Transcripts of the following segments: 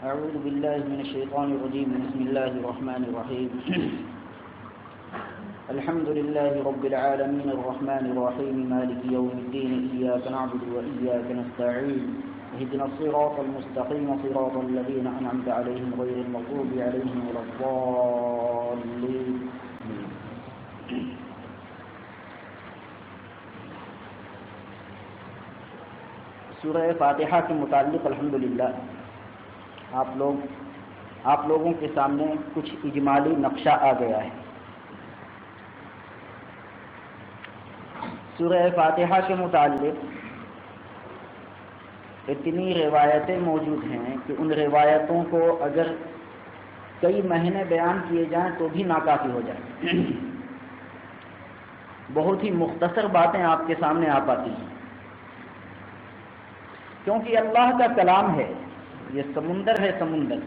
أعوذ بالله من الشيطان الرجيم. بسم الله الرحمن الرحيم. الحمد لله رب العالمين الرحمن الرحيم مالك يوم الدين. إياك نعبد وإياك نستعين. اهدنا الصراط المستقيم صراط الذين أنعمت عليهم غير المغضوب عليهم ولا الضالين. سورہ فاتحہ کے متعلق الحمدللہ آپ لوگوں کے سامنے کچھ اجمالی نقشہ آ گیا ہے. سورہ فاتحہ کے متعلق اتنی روایتیں موجود ہیں کہ ان روایتوں کو اگر کئی مہینے بیان کیے جائیں تو بھی ناکافی ہو جائیں. بہت ہی مختصر باتیں آپ کے سامنے آ پاتی ہیں کیونکہ اللہ کا کلام ہے. یہ سمندر ہے، سمندر،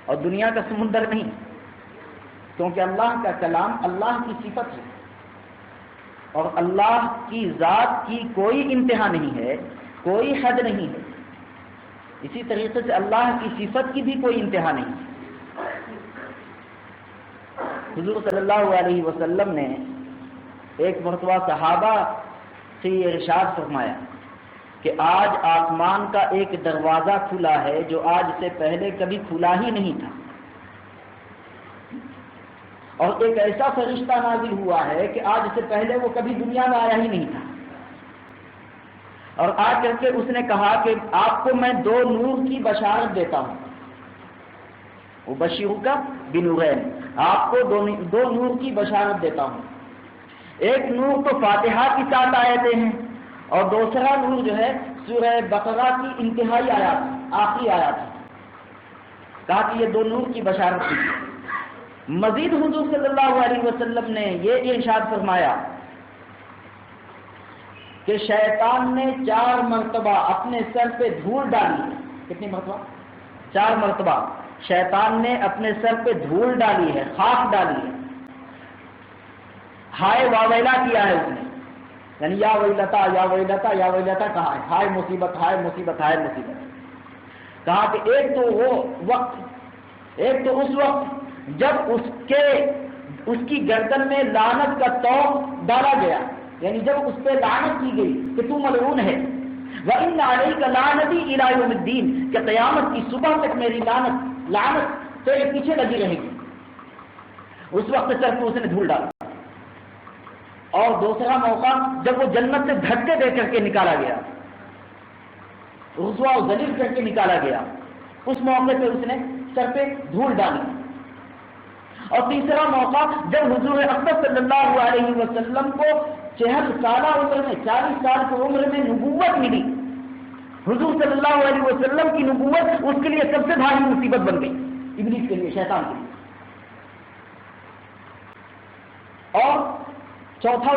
اور دنیا کا سمندر نہیں، کیونکہ اللہ کا کلام اللہ کی صفت ہے اور اللہ کی ذات کی کوئی انتہا نہیں ہے، کوئی حد نہیں ہے. اسی طریقے سے اللہ کی صفت کی بھی کوئی انتہا نہیں ہے. حضور صلی اللہ علیہ وسلم نے ایک مرتبہ صحابہ سے یہ ارشاد فرمایا کہ آج آسمان کا ایک دروازہ کھلا ہے جو آج سے پہلے کبھی کھلا ہی نہیں تھا، اور ایک ایسا فرشتہ نازل ہوا ہے کہ آج سے پہلے وہ کبھی دنیا میں آیا ہی نہیں تھا. اور آ کر کے اس نے کہا کہ آپ کو میں دو نور کی بشارت دیتا ہوں. وبشرک بنورین، آپ کو دو نور کی بشارت دیتا ہوں. ایک نور تو فاتحہ کی 7 آیتیں ہیں اور دوسرا نور جو ہے سورہ بقرہ کی انتہائی آیات، آخری آیات ہے. کہا کہ یہ دو نور کی بشارت کی. مزید حضور صلی اللہ علیہ وسلم نے یہ ارشاد فرمایا کہ شیطان نے 4 مرتبہ اپنے سر پہ دھول ڈالی. کتنی مرتبہ؟ 4 مرتبہ شیطان نے اپنے سر پہ دھول ڈالی ہے، خاک ڈالی ہے. ہائے واویلا کیا ہے اس نے، یعنی یا ویلتا یا ویلتا یا ویلتا کہا ہے، ہائے مصیبت ہائے مصیبت ہائے مصیبت. کہا کہ ایک تو اس وقت جب اس کی گردن میں لعنت کا توق ڈالا گیا، یعنی جب اس پہ لعنت کی گئی کہ تو ملعون ہے. وَإِنَّ عَلَيْكَ لَعْنَتِي إِلَىٰ يَوْمِ الدِّينِ، کہ قیامت کی صبح تک میری لعنت تیرے پیچھے لگی رہے گی. اس وقت سر کو اس نے دھول ڈالا. اور دوسرا موقع جب وہ جنت سے دھکے دے کر کے نکالا گیا، رسوا و ذلیل کر کے نکالا گیا، اس موقع پہ اس نے سر پہ دھول ڈالی. اور تیسرا موقع جب حضور اکرم صلی اللہ علیہ وسلم کو 60 سالہ عمر میں، 40 سال کی عمر میں نبوت ملی. حضور صلی اللہ علیہ وسلم کی نبوت اس کے لیے سب سے بھاری مصیبت بن گئی، ابلیس کے لیے، شیطان کے لیے. اور چوتھا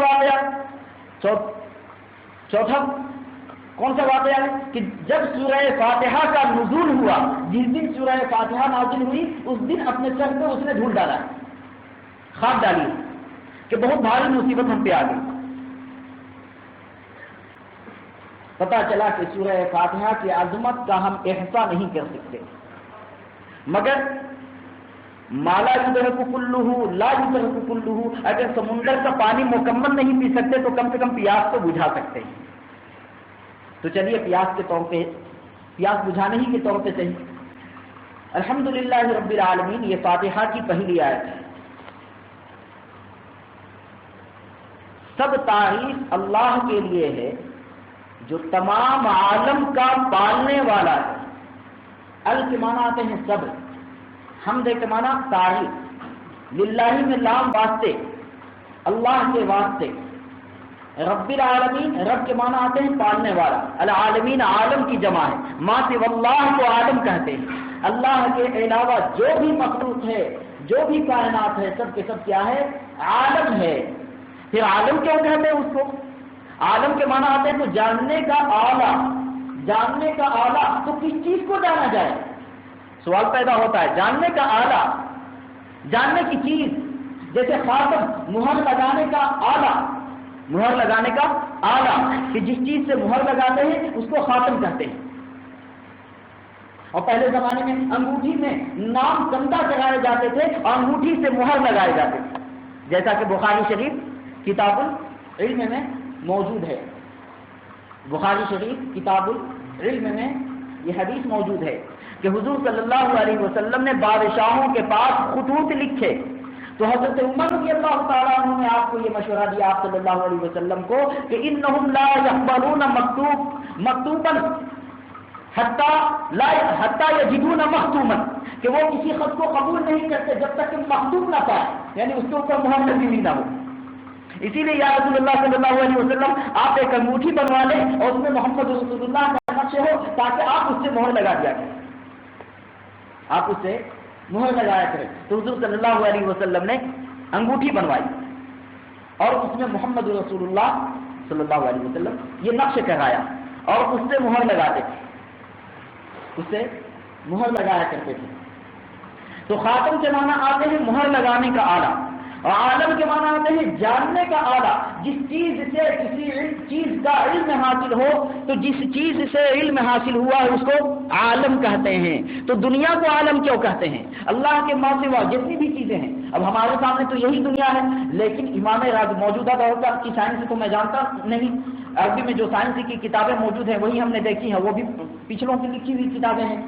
کون سا واقعہ ہے کہ جب سورہ فاتحہ کا نزول ہوا، جس دن سورہ فاتحہ نازل ہوئی اس دن اپنے سر پہ اس نے دھول ڈالا، خاک ڈالی کہ بہت بھاری مصیبت ہم پہ آ گئی. پتہ چلا کہ سورہ فاتحہ کی عظمت کا ہم احساس نہیں کر سکتے، مگر مالا یدرک کلہ لا یدرک کلہ، اگر سمندر کا پانی مکمل نہیں پی سکتے تو کم سے کم پیاس تو بجھا سکتے ہیں. تو چلیے پیاس بجھانے ہی کے طور پہ صحیح. الحمدللہ رب العالمین، یہ فاتحہ کی پہلی آیت ہے. سب تعریف اللہ کے لیے ہے جو تمام عالم کا پالنے والا ہے. ال کے معنی آتے ہیں سب، حمد کے معنی تعریف. للہ میں لام واسطے، اللہ کے واسطے. رب العالمین، رب کے معنی آتے ہیں پالنے والا. العالمین عالم کی جمع ہے. ما سوى اللہ کو عالم کہتے ہیں. اللہ کے علاوہ جو بھی مخلوق ہے، جو بھی کائنات ہے، سب کے سب کیا ہے؟ عالم ہے. پھر عالم کیوں کہتے ہیں اس کو؟ عالم کے معنی آتے ہیں تو جاننے کا آلہ. جاننے کا آلہ تو کس چیز کو جانا جائے؟ سوال پیدا ہوتا ہے. جاننے کا آلہ، جاننے کی چیز، جیسے خاتم، مہر لگانے کا آلہ، مہر لگانے کا آلہ، کہ جس چیز سے مہر لگاتے ہیں اس کو خاتم کہتے ہیں. اور پہلے زمانے میں انگوٹھی میں نام گندہ چڑھائے جاتے تھے اور انگوٹھی سے مہر لگائے جاتے تھے، جیسا کہ بخاری شریف کتاب العلم میں موجود ہے۔ بخاری شریف کتاب العلم میں یہ حدیث موجود ہے کہ حضور صلی اللہ علیہ وسلم نے بادشاہوں کے پاس خطوط لکھے تو حضرت عمر رضی اللہ تعالیٰ عنہ نے آپ کو یہ مشورہ دیا آپ صلی اللہ علیہ وسلم کو کہ انہم لا يقبلون مکتوبا حتی یجدون مختوما، کہ وہ کسی خط کو قبول نہیں کرتے جب تک کہ مختوم نہ پائے، یعنی اس کے اوپر مہر لگی نہ ہو۔ اسی لیے یا رسول اللہ صلی اللہ علیہ وسلم آپ ایک انگوٹھی بنوا لیں اور اس میں محمد رسول اللہ کا نقش ہو تاکہ آپ اس سے مہر لگا دیا کریں، آپ اس سے مہر لگایا کریں۔ تو حضور صلی اللہ علیہ وسلم نے انگوٹھی بنوائی اور اس میں محمد رسول اللہ صلی اللہ علیہ وسلم یہ نقش کرایا اور اس سے مہر لگاتے تھے، اس سے مہر لگایا کرتے تھے۔ تو خاتم کے معنی آتے ہیں مہر لگانے کا آلہ، اور عالم کے معنی آتے ہیں جاننے کا آلہ۔ جس چیز سے کسی چیز کا علم حاصل ہو تو جس چیز سے علم حاصل ہوا ہے اس کو عالم کہتے ہیں۔ تو دنیا کو عالم کیوں کہتے ہیں؟ اللہ کے ماں سوا جتنی بھی چیزیں ہیں، اب ہمارے سامنے تو یہی دنیا ہے، لیکن امام راز موجودہ دور کی سائنس تو میں جانتا نہیں، عربی میں جو سائنس کی کتابیں موجود ہیں وہی ہم نے دیکھی ہیں، وہ بھی پچھلوں کی لکھی ہوئی کتابیں ہیں۔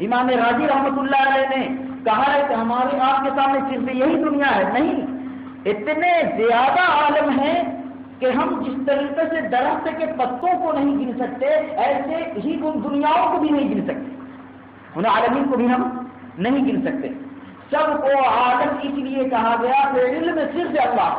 امام راضی رحمۃ اللہ علیہ نے کہا ہے کہ ہمارے آپ کے سامنے صرف یہی دنیا ہے، نہیں، اتنے زیادہ عالم ہیں کہ ہم جس طریقے سے درخت کے پتوں کو نہیں گن سکتے ایسے ہی ان دنیاؤں کو بھی نہیں گن سکتے، ان عالمین کو بھی ہم نہیں گن سکتے۔ سب کو عالم اس لیے کہا گیا کہ علم صرف اللہ،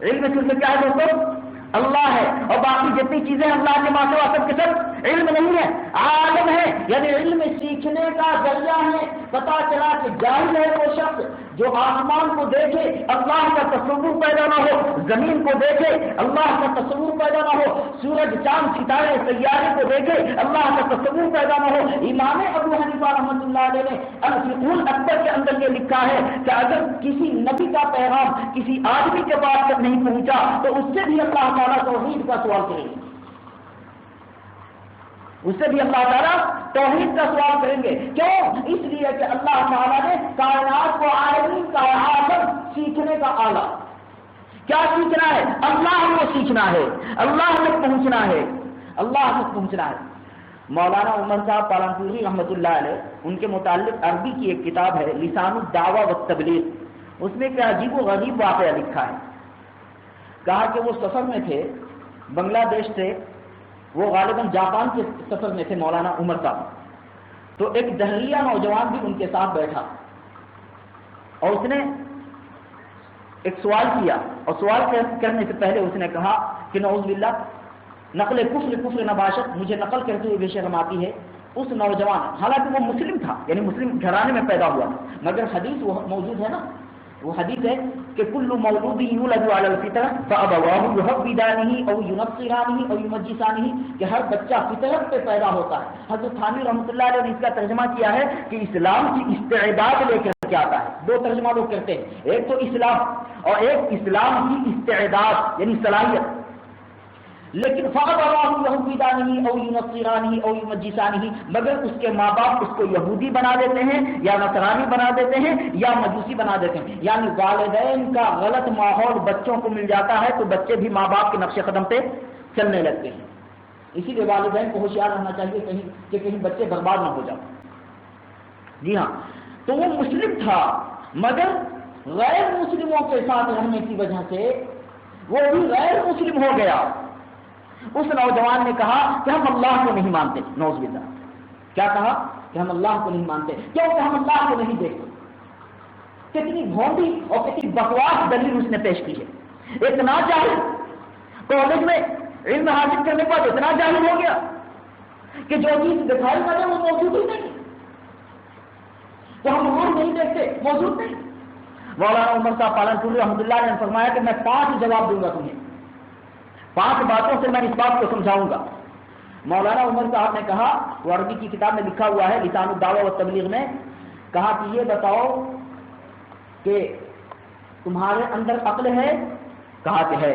علم صرف کیا ہے دوستوں؟ اللہ ہے، اور باقی جتنی چیزیں اللہ کے ماں سوا سب کے سب علم نہیں ہے، عالم ہے، یعنی علم سیکھنے کا ذریعہ ہے۔ پتا چلا کہ جاہل ہے وہ شخص جو آسمان کو دیکھے اللہ کا تصور پیدا نہ ہو، زمین کو دیکھے اللہ کا تصور پیدا نہ ہو، سورج چاند ستارے سیارے کو دیکھے اللہ کا تصور پیدا نہ ہو۔ امام ابو حنیفہ رحمۃ اللہ علیہ نے الفقہ الاکبر کے اندر یہ لکھا ہے کہ اگر کسی نبی کا پیغام کسی آدمی کے پاس تک نہیں پہنچا تو اس سے بھی اللہ تعالیٰ توحید کا سوال کریں گے، اس سے بھی اللہ تعالیٰ توحید کا سوال کریں گے۔ کیوں؟ اس لیے کہ اللہ تعالیٰ نے کائنات کو عالمین کا عالم سیکھنے کا آلہ، کیا سیکھنا ہے؟ اللہ کو سیکھنا ہے، اللہ تک پہنچنا ہے، اللہ تک پہنچنا ہے۔ مولانا عمر صاحب پالنپوری رحمۃ اللہ علیہ، ان کے متعلق عربی کی ایک کتاب ہے لسان الدعوہ والتبلیغ، اس میں ایک عجیب و غریب واقعہ لکھا ہے۔ کہا کہ وہ سفر میں تھے بنگلہ دیش سے، وہ غالباً جاپان کے سفر میں تھے مولانا عمر صاحب، تو ایک دہلیہ نوجوان بھی ان کے ساتھ بیٹھا اور اس نے ایک سوال کیا، اور سوال کرنے سے پہلے اس نے کہا کہ نعوذ باللہ نقل کفر نباشت، مجھے نقل کرتے ہوئے بے شرم آتی ہے۔ اس نوجوان، حالانکہ وہ مسلم تھا، یعنی مسلم گھرانے میں پیدا ہوا، مگر حدیث وہ موجود ہے نا، وہ حدیث ہے کہ کل مولود یولد علی الفطرہ فابواہ یحودانہ او ینصرانہ او یمجسانہ، کہ ہر بچہ فطرت پہ پیدا ہوتا ہے۔ حضرت تھانوی رحمۃ اللہ علیہ نے اس کا ترجمہ کیا ہے کہ اسلام کی استعداد لے کر کے آتا ہے۔ دو ترجمہ لوگ کرتے ہیں، ایک تو اسلام اور ایک اسلام کی استعداد یعنی صلاحیت۔ لیکن فابواہ یحودانہ او ینصرانہ او یمجسانہ، مگر اس کے ماں باپ اس کو یہودی بنا دیتے ہیں یا نصرانی بنا دیتے ہیں یا مجوسی بنا دیتے ہیں، یعنی والدین کا غلط ماحول بچوں کو مل جاتا ہے تو بچے بھی ماں باپ کے نقش قدم پہ چلنے لگتے ہیں۔ اسی لیے والدین کو ہوشیار رہنا چاہیے کہ کہیں بچے برباد نہ ہو جائیں۔ جی ہاں، تو وہ مسلم تھا مگر غیر مسلموں کے ساتھ رہنے کی وجہ سے وہ بھی غیر مسلم ہو گیا۔ اس نوجوان نے کہا کہ ہم اللہ کو نہیں مانتے، نعوذ باللہ۔ کیا کہا؟ کہ ہم اللہ کو نہیں مانتے، کیونکہ ہم اللہ کو نہیں دیکھتے۔ کتنی بھونڈی اور کتنی بکواس دلیل اس نے پیش کی ہے۔ اتنا جاہل، کالج میں علم حاصل کرنے کے بعد اتنا جاہل ہو گیا کہ جو چیز دکھائی نہ دے وہ موجود ہی نہیں، تو ہم نور نہیں دیکھتے، موجود نہیں۔ مولانا عمر صاحب پالنپوری رحمۃ اللہ نے فرمایا کہ میں 5 جواب دوں گا تمہیں، 5 باتوں سے میں اس بات کو سمجھاؤں گا۔ مولانا عمر صاحب نے کہا، وہ عربی کی کتاب میں لکھا ہوا ہے لسان الدعوہ والتبلیغ میں، کہا کہ یہ بتاؤ کہ تمہارے اندر عقل ہے؟ کہا کہ ہے۔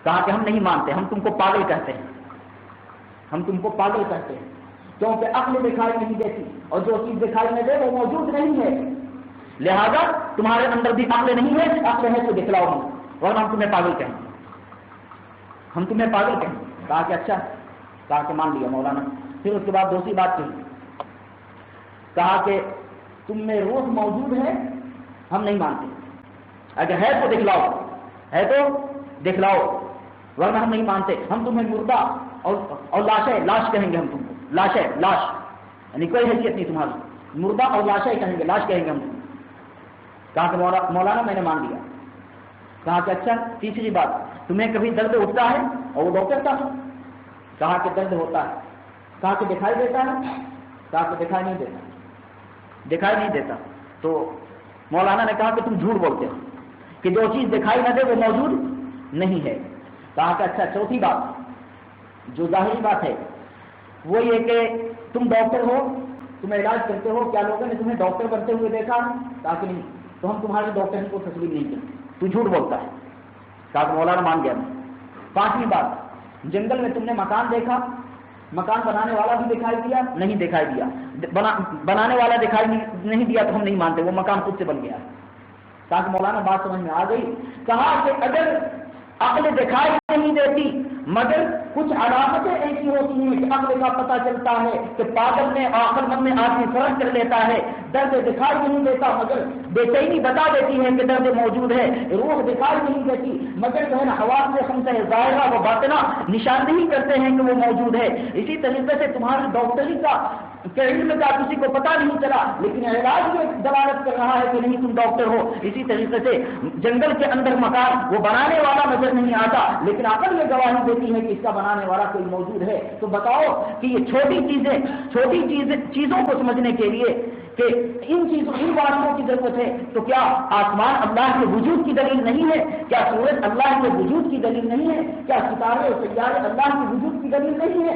کہا کہ ہم نہیں مانتے، ہم تم کو پاگل کہتے ہیں، ہم تم کو پاگل کہتے ہیں۔ کیونکہ عقل دکھائی نہیں دیتی اور جو چیز دکھائی نہ دے وہ موجود نہیں ہے، لہذا تمہارے اندر بھی عقل نہیں ہے، عقل ہے تو دکھلاؤ ہم، ورنہ ہم تمہیں پاگل کہیں گے، ہم تمہیں پاگل کہیں گے۔ کہا کہ اچھا، کہا کہ مان لیا مولانا۔ پھر اس کے بعد دوسری بات کہی، کہا کہ تم میں روح موجود ہے، ہم نہیں مانتے، اگر ہے تو دکھلاؤ، ہے تو دکھلاؤ، ورنہ ہم نہیں مانتے، ہم تمہیں مردہ اور لاش کہیں گے، ہم تم کو لاش یعنی کوئی حیثیت نہیں تمہاری، مردہ اور لاشیں کہیں گے، لاش کہیں گے ہم تم۔ کہا کہ مولانا میں نے مان لیا۔ کہا کہ اچھا، تیسری بات، تمہیں کبھی درد اٹھتا ہے؟ اور وہ ڈاکٹر تھا۔ کہا کہ درد ہوتا ہے۔ کہا کہ دکھائی دیتا ہے؟ کہا کہ دکھائی نہیں دیتا، دکھائی نہیں دیتا۔ تو مولانا نے کہا کہ تم جھوٹ بولتے ہو کہ جو چیز دکھائی نہ دے وہ موجود نہیں ہے۔ کہا کہ اچھا، چوتھی بات جو ظاہری بات ہے وہ یہ کہ تم ڈاکٹر ہو، تم علاج کرتے ہو، کیا لوگوں نے تمہیں ڈاکٹر بنتے ہوئے دیکھا؟ کہا کہ نہیں، تو ہم تمہاری ڈاکٹری کو تسلیم نہیں کرتے، تو جھوٹ بولتا ہے۔ کہا کہ مولانا مان گیا میں۔ پانچویں بات، جنگل میں تم نے مکان دیکھا، مکان بنانے والا بھی دکھائی دیا؟ نہیں دکھائی دیا، بنانے والا دکھائی نہیں دیا تو ہم نہیں مانتے، وہ مکان خود سے بن گیا۔ کہا کہ مولانا بات سمجھ میں آ گئی۔ کہا کہ اگر عقل دکھائی نہیں دیتی مگر کچھ علامتیں ایسی ہوتی ہیں کہ عقل کا پتہ چلتا ہے کہ پاگل میں عقل مند میں آدمی فرق کر لیتا ہے، درد دکھائی نہیں دیتا مگر بے چینی بتا دیتی ہے کہ درد موجود ہے، روح دکھائی نہیں دیتی مگر جو ہے نا حواس سے خمسہ ظاہرہ و باطنہ نشاندہی کرتے ہیں کہ وہ موجود ہے۔ اسی طریقے سے تمہاری ڈاکٹری کا علم کا کسی کو پتہ نہیں چلا لیکن علاج میں دلالت کر رہا ہے کہ نہیں تم ڈاکٹر ہو۔ اسی طریقے سے جنگل کے اندر مکان وہ بنانے والا نظر نہیں آتا لیکن عقل یہ گواہی دیتی ہے کہ اس کا بنانے والا کوئی موجود ہے۔ تو بتاؤ کہ یہ چھوٹی چیزوں کو سمجھنے کے لیے کہ ان باتوں کی ضرورت ہے، تو کیا آسمان اللہ کے وجود کی دلیل نہیں ہے؟ کیا سورج اللہ کے وجود کی دلیل نہیں ہے؟ کیا ستارے اور سیارے اللہ کے وجود کی دلیل نہیں ہے؟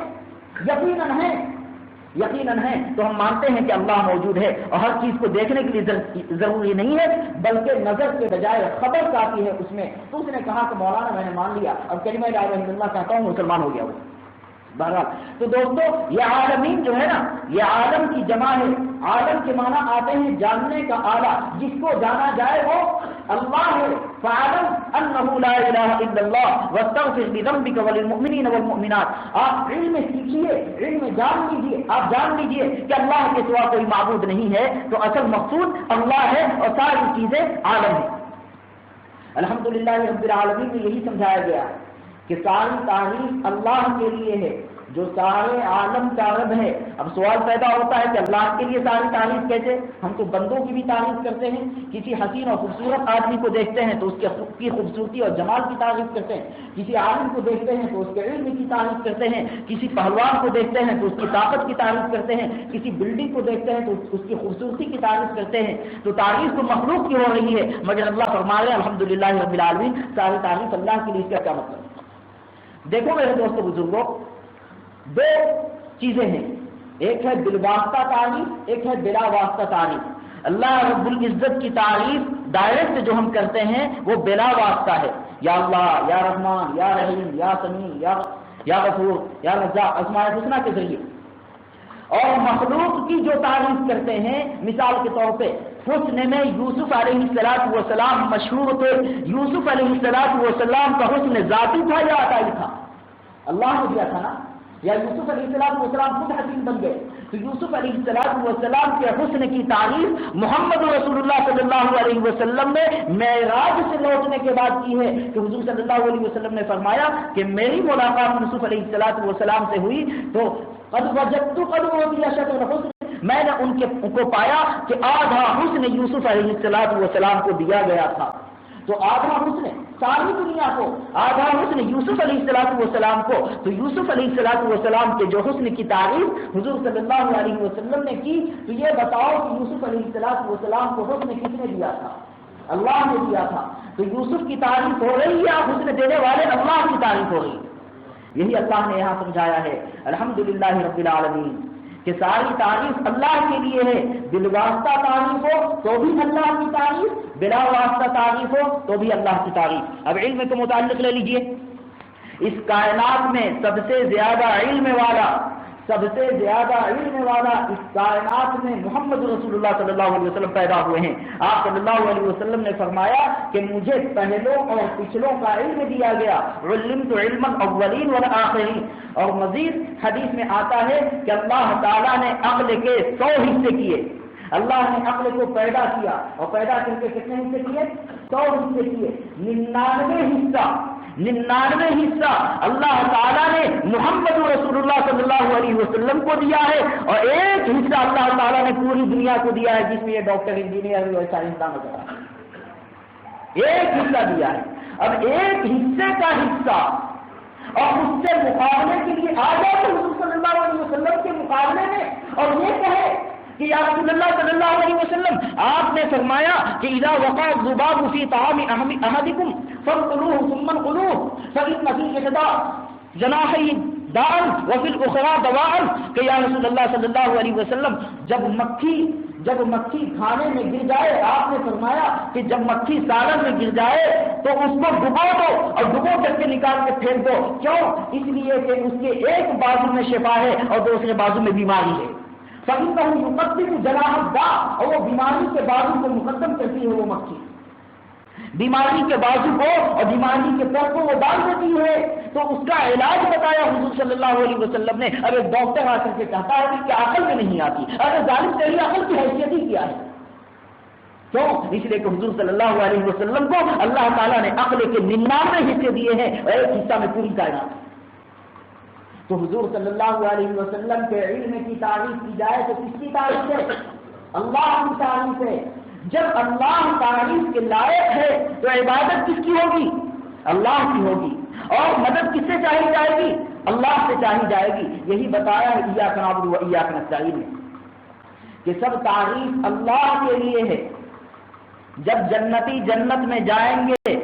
یقیناً ہے۔ تو ہم مانتے ہیں کہ اللہ موجود ہے اور ہر چیز کو دیکھنے کے لیے ضروری نہیں ہے بلکہ نظر کے بجائے خبر کافی ہے اس میں۔ تو اس نے کہا کہ مولانا میں نے مان لیا، اب کلمہ لا الہ الا اللہ کہتا ہوں، مسلمان ہو گیا وہ۔ بہرحال تو دوستو یہ عالمین جو ہے نا، یہ عالم کی جمع ہے۔ عالم کے معنی آتے ہیں جاننے کا آلہ، جس کو جانا جائے وہ اللہ ہے۔ فَاعْلَمْ أَنَّهُ لَا إِلَهَ إِلَّا اللَّهُ وَاسْتَغْفِرْ لِذَنبِكَ وَلِلْمُؤْمِنِينَ وَالْمُؤْمِنَاتِ۔ آپ علم سیکھیے، علم جان لیجیے، آپ جان لیجیے کہ اللہ کے سوا کوئی معبود نہیں ہے، تو اصل مقصود اللہ ہے اور ساری چیزیں عالم ہیں۔ الحمدللہ رب العالمین میں یہی سمجھایا گیا کہ ساری تعریف اللہ کے لیے ہے جو سارے عالم کا رب ہے۔ اب سوال پیدا ہوتا ہے کہ اللہ کے لیے ساری تعریف کیسے؟ ہم تو بندوں کی بھی تعریف کرتے ہیں، کسی حسین اور خوبصورت آدمی کو دیکھتے ہیں تو اس کی خوبصورتی اور جمال کی تعریف کرتے ہیں، کسی عالم کو دیکھتے ہیں تو اس کے علم کی تعریف کرتے ہیں، کسی پہلوان کو دیکھتے ہیں تو اس کی طاقت کی تعریف کرتے ہیں، کسی بلڈنگ کو دیکھتے ہیں تو اس کی خوبصورتی کی تعریف کرتے ہیں۔ تو تعریف تو مخلوق کی ہو رہی ہے مگر اللہ فرما رہے ہیں الحمدللہ رب العالمین ساری تعریف اللہ کے لیے۔ اس کا کیا مطلب؟ دیکھو میرے دوستو بزرگوں، دو چیزیں ہیں، ایک ہے بالواسطہ تعریف، ایک ہے بلا واسطہ تعریف۔ اللہ رب العزت کی تعریف ڈائریکٹ جو ہم کرتے ہیں وہ بلا واسطہ ہے، یا اللہ، یا رحمان، یا رحیم، یا سمیع، یا غفور، یا رزاق، اسماء الحسنی کے ذریعے۔ اور مخلوق کی جو تعریف کرتے ہیں، مثال کے طور پہ حسن میں یوسف علیہ السلام مشہور تھے۔ یوسف علیہ السلام کا حسن ذاتی تھا یا عطائی تھا؟ اللہ نے دیا تھا نا، یا یوسف علیہ السلام خود حسین بن گئے؟ تو یوسف علیہ السلام کے حسن کی تعریف محمد رسول اللہ صلی اللہ علیہ وسلم نے معراج سے لوٹنے کے بعد کی ہے کہ حضور صلی اللہ علیہ وسلم نے فرمایا کہ میری ملاقات یوسف علیہ السلام سے ہوئی تو قد وجدت قد اوتي شطر الحسن، میں نے ان کو پایا کہ آدھا حسن یوسف علیہ السلام کو دیا گیا تھا۔ تو آدھا حسن ساری دنیا کو، آدھا حسن یوسف علیہ السلام کو۔ تو یوسف علیہ السلام کے جو حسن کی تعریف حضور صلی اللہ علیہ وسلم نے کی، تو یہ بتاؤ کہ یوسف علیہ السلام کو حسن کس نے دیا تھا؟ اللہ نے دیا تھا۔ تو یوسف کی تعریف ہو رہی ہے، حسن دینے والے اللہ کی تعریف ہو رہی ہے۔ یہی اللہ نے یہاں سمجھایا ہے الحمدللہ رب العالمین کہ ساری تعریف اللہ کے لیے ہے۔ بالواسطہ تعریف ہو تو بھی اللہ کی تعریف، بلا واسطہ تعریف ہو تو بھی اللہ کی تعریف۔ اب علم کے متعلق لے لیجئے، اس کائنات میں سب سے زیادہ علم والا، سب سے زیادہ علم والا اس کائنات میں محمد رسول اللہ صلی اللہ علیہ وسلم پیدا ہوئے ہیں۔ آپ صلی اللہ علیہ وسلم نے فرمایا کہ مجھے پہلوں اور پچھلوں کا علم دیا گیا، علمت علم الاولین والآخرین۔ اور مزید حدیث میں آتا ہے کہ اللہ تعالیٰ نے عقل کے 100 حصے کیے۔ اللہ نے عقل کو پیدا کیا اور پیدا کر کے کتنے حصے کیے؟ 100 حصے کیے۔ 99 حصہ اللہ تعالیٰ نے محمد رسول اللہ صلی اللہ علیہ وسلم کو دیا ہے، اور ایک حصہ اللہ تعالیٰ نے پوری دنیا کو دیا ہے، جس میں یہ ڈاکٹر انجینئر اور سائنسدان وغیرہ ایک حصہ دیا ہے۔ اب ایک حصے کا حصہ اور اس سے مقابلے کے لیے آ جائے تو حضور صلی اللہ علیہ وسلم کے مقابلے میں اور یہ کہے کہ یا رسول اللہ صلی اللہ علیہ وسلم، آپ نے فرمایا کہ اذا وقع الذباب فی طعام احدکم فانقلوه ثم انقلوه فإن فی احدى جناحی داء وفی الاخرى دواء، کہ یا رسول اللہ صلی اللہ علیہ وسلم جب مکھی کھانے میں گر جائے، آپ نے فرمایا کہ جب مکھی سالن میں گر جائے تو اس کو ڈبو دو اور ڈبو کر کے نکال کے پھینک دو۔ کیوں؟ اس لیے کہ اس کے ایک بازو میں شفا ہے اور دوسرے بازو میں بیماری ہے۔ فَإِنَّهُ يُقَدِّمُ جَنَاحَ الدَّاءِ، اور وہ بیماری کے بازو کو مقدم کرتی ہے وہ مکھی، بیماری کے بازو کو اور بیماری کے پر کو وہ ڈال دیتی ہے۔ تو اس کا علاج بتایا حضور صلی اللہ علیہ وسلم نے۔ اب ایک ڈاکٹر آ کر کے کہتا ہے کہ عقل میں نہیں آتی، ارے ظالم تیری عقل کی حیثیت ہی کیا ہے؟ کیوں؟ اس لیے کہ حضور صلی اللہ علیہ وسلم کو اللہ تعالیٰ نے عقل کے 99 حصے دیے ہیں اور ایک حصہ میں پوری کائنات۔ تو حضور صلی اللہ علیہ وسلم کے علم کی تعریف کی جائے تو کس کی تعریف ہے؟ اللہ کی تعریف ہے۔ جب اللہ تعریف کے لائق ہے تو عبادت کس کی ہوگی؟ اللہ کی ہوگی۔ اور مدد کس سے چاہی جائے گی؟ اللہ سے چاہی جائے گی۔ یہی بتایا ہے ایاک نعبد و ایاک نستعین میں کہ سب تعریف اللہ کے لیے ہے۔ جب جنتی جنت میں جائیں گے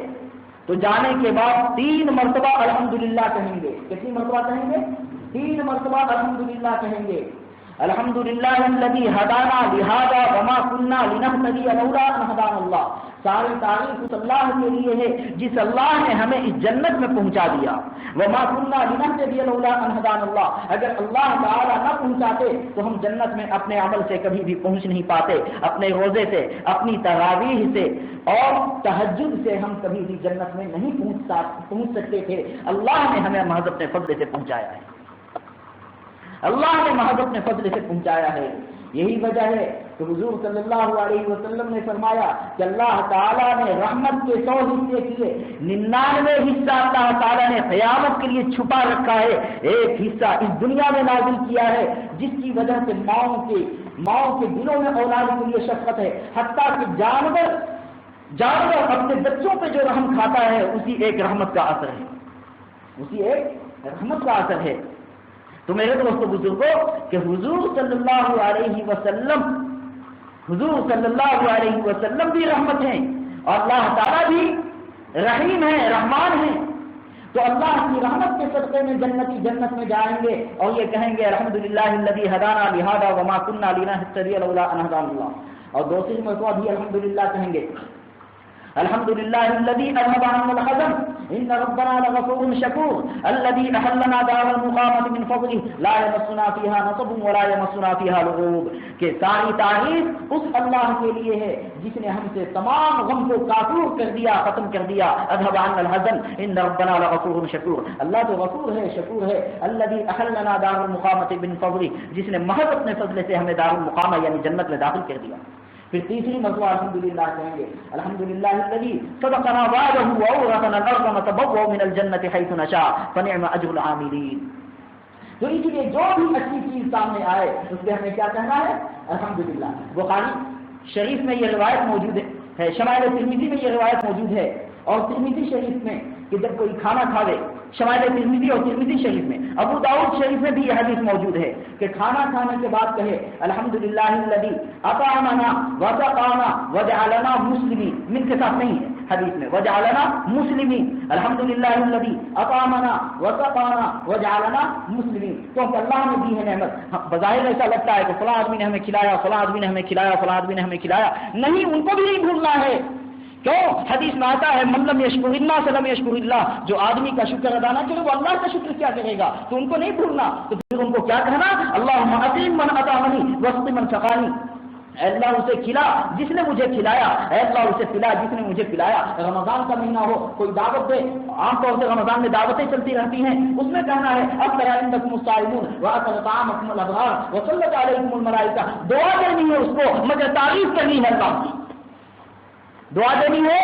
تو جانے کے بعد 3 مرتبہ الحمدللہ کہیں گے۔ کتنی مرتبہ کہیں گے؟ 3 مرتبہ الحمدللہ کہیں گے۔ الحمدللہ الذی ہدانا لہذا وما کنا لنہتدی لولا ان ہدانا اللہ۔ ساری تعریف اس اللہ کے لیے ہے جس اللہ نے ہمیں اس جنت میں پہنچا دیا۔ وما کنا لنہتدی لولا ان ہدانا اللہ، اگر اللہ تعالی نہ پہنچاتے تو ہم جنت میں اپنے عمل سے کبھی بھی پہنچ نہیں پاتے، اپنے روزے سے، اپنی تراویح سے اور تہجد سے ہم کبھی بھی جنت میں نہیں پہنچ سکتے تھے۔ اللہ نے ہمیں محض اپنے فضل سے پہنچایا ہے، اللہ نے محض اپنے فضل سے پہنچایا ہے۔ یہی وجہ ہے کہ حضور صلی اللہ علیہ وسلم نے فرمایا کہ اللہ تعالیٰ نے رحمت کے 100 حصے کیے، 99 حصہ اللہ تعالیٰ نے قیامت کے لیے چھپا رکھا ہے، ایک حصہ اس دنیا میں نازل کیا ہے، جس کی وجہ سے ماؤں کے دلوں میں اولاد کے لیے شفقت ہے، حتیٰ کہ جانور اپنے بچوں پہ جو رحم کھاتا ہے اسی ایک رحمت کا اثر ہے، اسی ایک رحمت کا اثر ہے۔ تو میرے دوستو بزرگوں کہ حضور صلی اللہ علیہ وسلم بھی رحمت ہیں اور اللہ تعالیٰ بھی رحیم ہے، رحمان ہے۔ تو اللہ کی رحمت کے صدقے میں جنتی جنت میں جائیں گے اور یہ کہیں گے الحمدللہ الذی ہدانا لہذا وما کنا لنہتدی لولا ان ہدانا اللہ، اور دوسری مرتبہ بھی الحمدللہ کہیں گے الحمدللہ الذی اذهب عنا الحزن ان ربنا لغفور شکور الذی احلنا دار المقامۃ من فضله لا يمسنا فيها نصب ولا يمسنا فيها لغوب، کہ ساری تعریف اس اللہ کے لیے ہے جس نے ہم سے تمام غم کو کافور کر دیا، ختم کر دیا۔ اذهب عنا الحزن ان ربنا لغفور شکور، اللہ تو غفور ہے، شکور ہے۔ الذی احلنا دار المقامۃ من فضله، جس نے محض اپنے فضل سے ہمیں دار المقامہ یعنی جنت میں داخل کر دیا۔ پھر تیسری مرتبہ الحمدللہ کہیں گے الحمدللہ الذی صدقنا وعدہ واورثنا الارض نتبوأ من الجنۃ حیث نشاء فنعم اجر العاملین۔ تو اس لیے جو بھی اچھی چیز سامنے آئے اس پہ ہمیں کیا کہنا ہے؟ الحمدللہ۔ بخاری شریف میں یہ روایت موجود ہے، شمائل ترمذی میں یہ روایت موجود ہے، اور ترمذی شریف میں کہ جب کوئی کھانا کھاوے، شمائل ترمذی اور ترمذی شریف میں، ابو داؤد شریف میں بھی یہ حدیث موجود ہے کہ کھانا کھانے کے بعد کہے الحمدللہ الذی اطعمنا وسقانا وجعلنا مسلمین، من کے ساتھ نہیں ہے حدیث میں وجعلنا مسلمین، الحمدللہ الذی اطعمنا وسقانا وجعلنا مسلمین، کیونکہ اللہ نے دی ہے نعمت۔ بظاہر ایسا لگتا ہے کہ فلاں آدمی نے ہمیں کھلایا، فلاں آدمی نے ہمیں کھلایا، فلاں آدمی نے ہمیں کھلایا، نہیں، ان کو بھی نہیں بھولنا ہے۔ کیوں؟ حدیث میں آتا ہے من لم یشکر الناس لم یشکر اللہ، جو آدمی کا شکر ادا نہ کرے وہ اللہ کا شکر کیا کرے گا، تو ان کو نہیں بھولنا۔ تو پھر وہ ان کو کیا کہنا؟ اللہم اطعم من اطعمنی واسق من سقانی، اے اللہ اسے کھلا جس نے مجھے کھلایا، اے اللہ اسے پلا جس نے مجھے پلایا۔ رمضان کا مہینہ ہو، کوئی دعوت دے، عام طور سے رمضان میں دعوتیں چلتی رہتی ہیں، اس میں کہنا ہے افطر عندکم الصائمون واکل طعامکم الابرار وصلت علیکم الملائکہ، دعا دینی ہے اس کو مگر تعریف کرنی ہے اللہ کی، دعا دینی ہے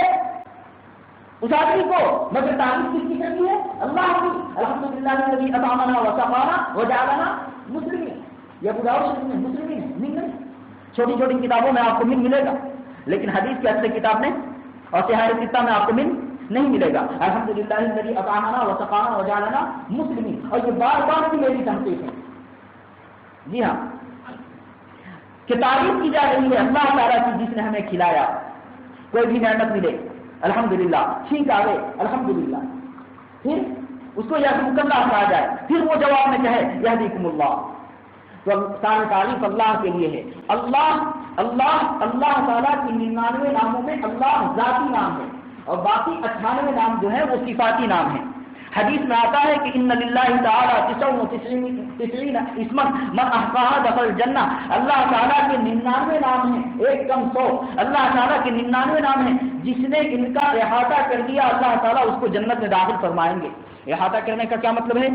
اس آدمی کو مگر تعریف کس کی کرنی ہے؟ اللہ کی۔ الحمدللہ الذی اطعمنا وسقانا وجعلنا مسلمین، یہ ابو داؤد شریف میں مسلمین ہے، نہیں چھوٹی چھوٹی کتابوں میں آپ کو مل ملے گا، لیکن حدیث کی اصل کتاب میں اور صحیح کتاب میں آپ کو مل نہیں ملے گا۔ الحمدللہ الذی اطعمنا وسقانا وجعلنا مسلمین، اور یہ بار بار کی میری تحقیق ہے، جی ہاں، کہ تعریف کی جا رہی ہے اللہ تعالیٰ کی جس نے ہمیں کھلایا، کوئی بھی نعمت ملے الحمدللہ، چھینک آئے الحمدللہ، پھر اس کو یرحمک اللہ کہا جائے، پھر وہ جواب میں کہے یہدیکم اللہ، تو ساری تعریف اللہ کے لیے ہے۔ اللہ تعالیٰ کی 99 ناموں میں اللہ ذاتی نام ہے اور باقی 98 نام جو ہے وہ صفاتی نام ہے۔ حدیث میں آتا ہے کہ ان للہ تعالیٰ 99 اسما من احصاها دخل الجنہ، اللہ تعالیٰ کے 99 نام ہیں، ایک کم 100، اللہ تعالیٰ کے 99 نام ہیں، جس نے ان کا احاطہ کر دیا اللہ تعالیٰ اس کو جنت میں داخل فرمائیں گے۔ احاطہ کرنے کا کیا مطلب ہے؟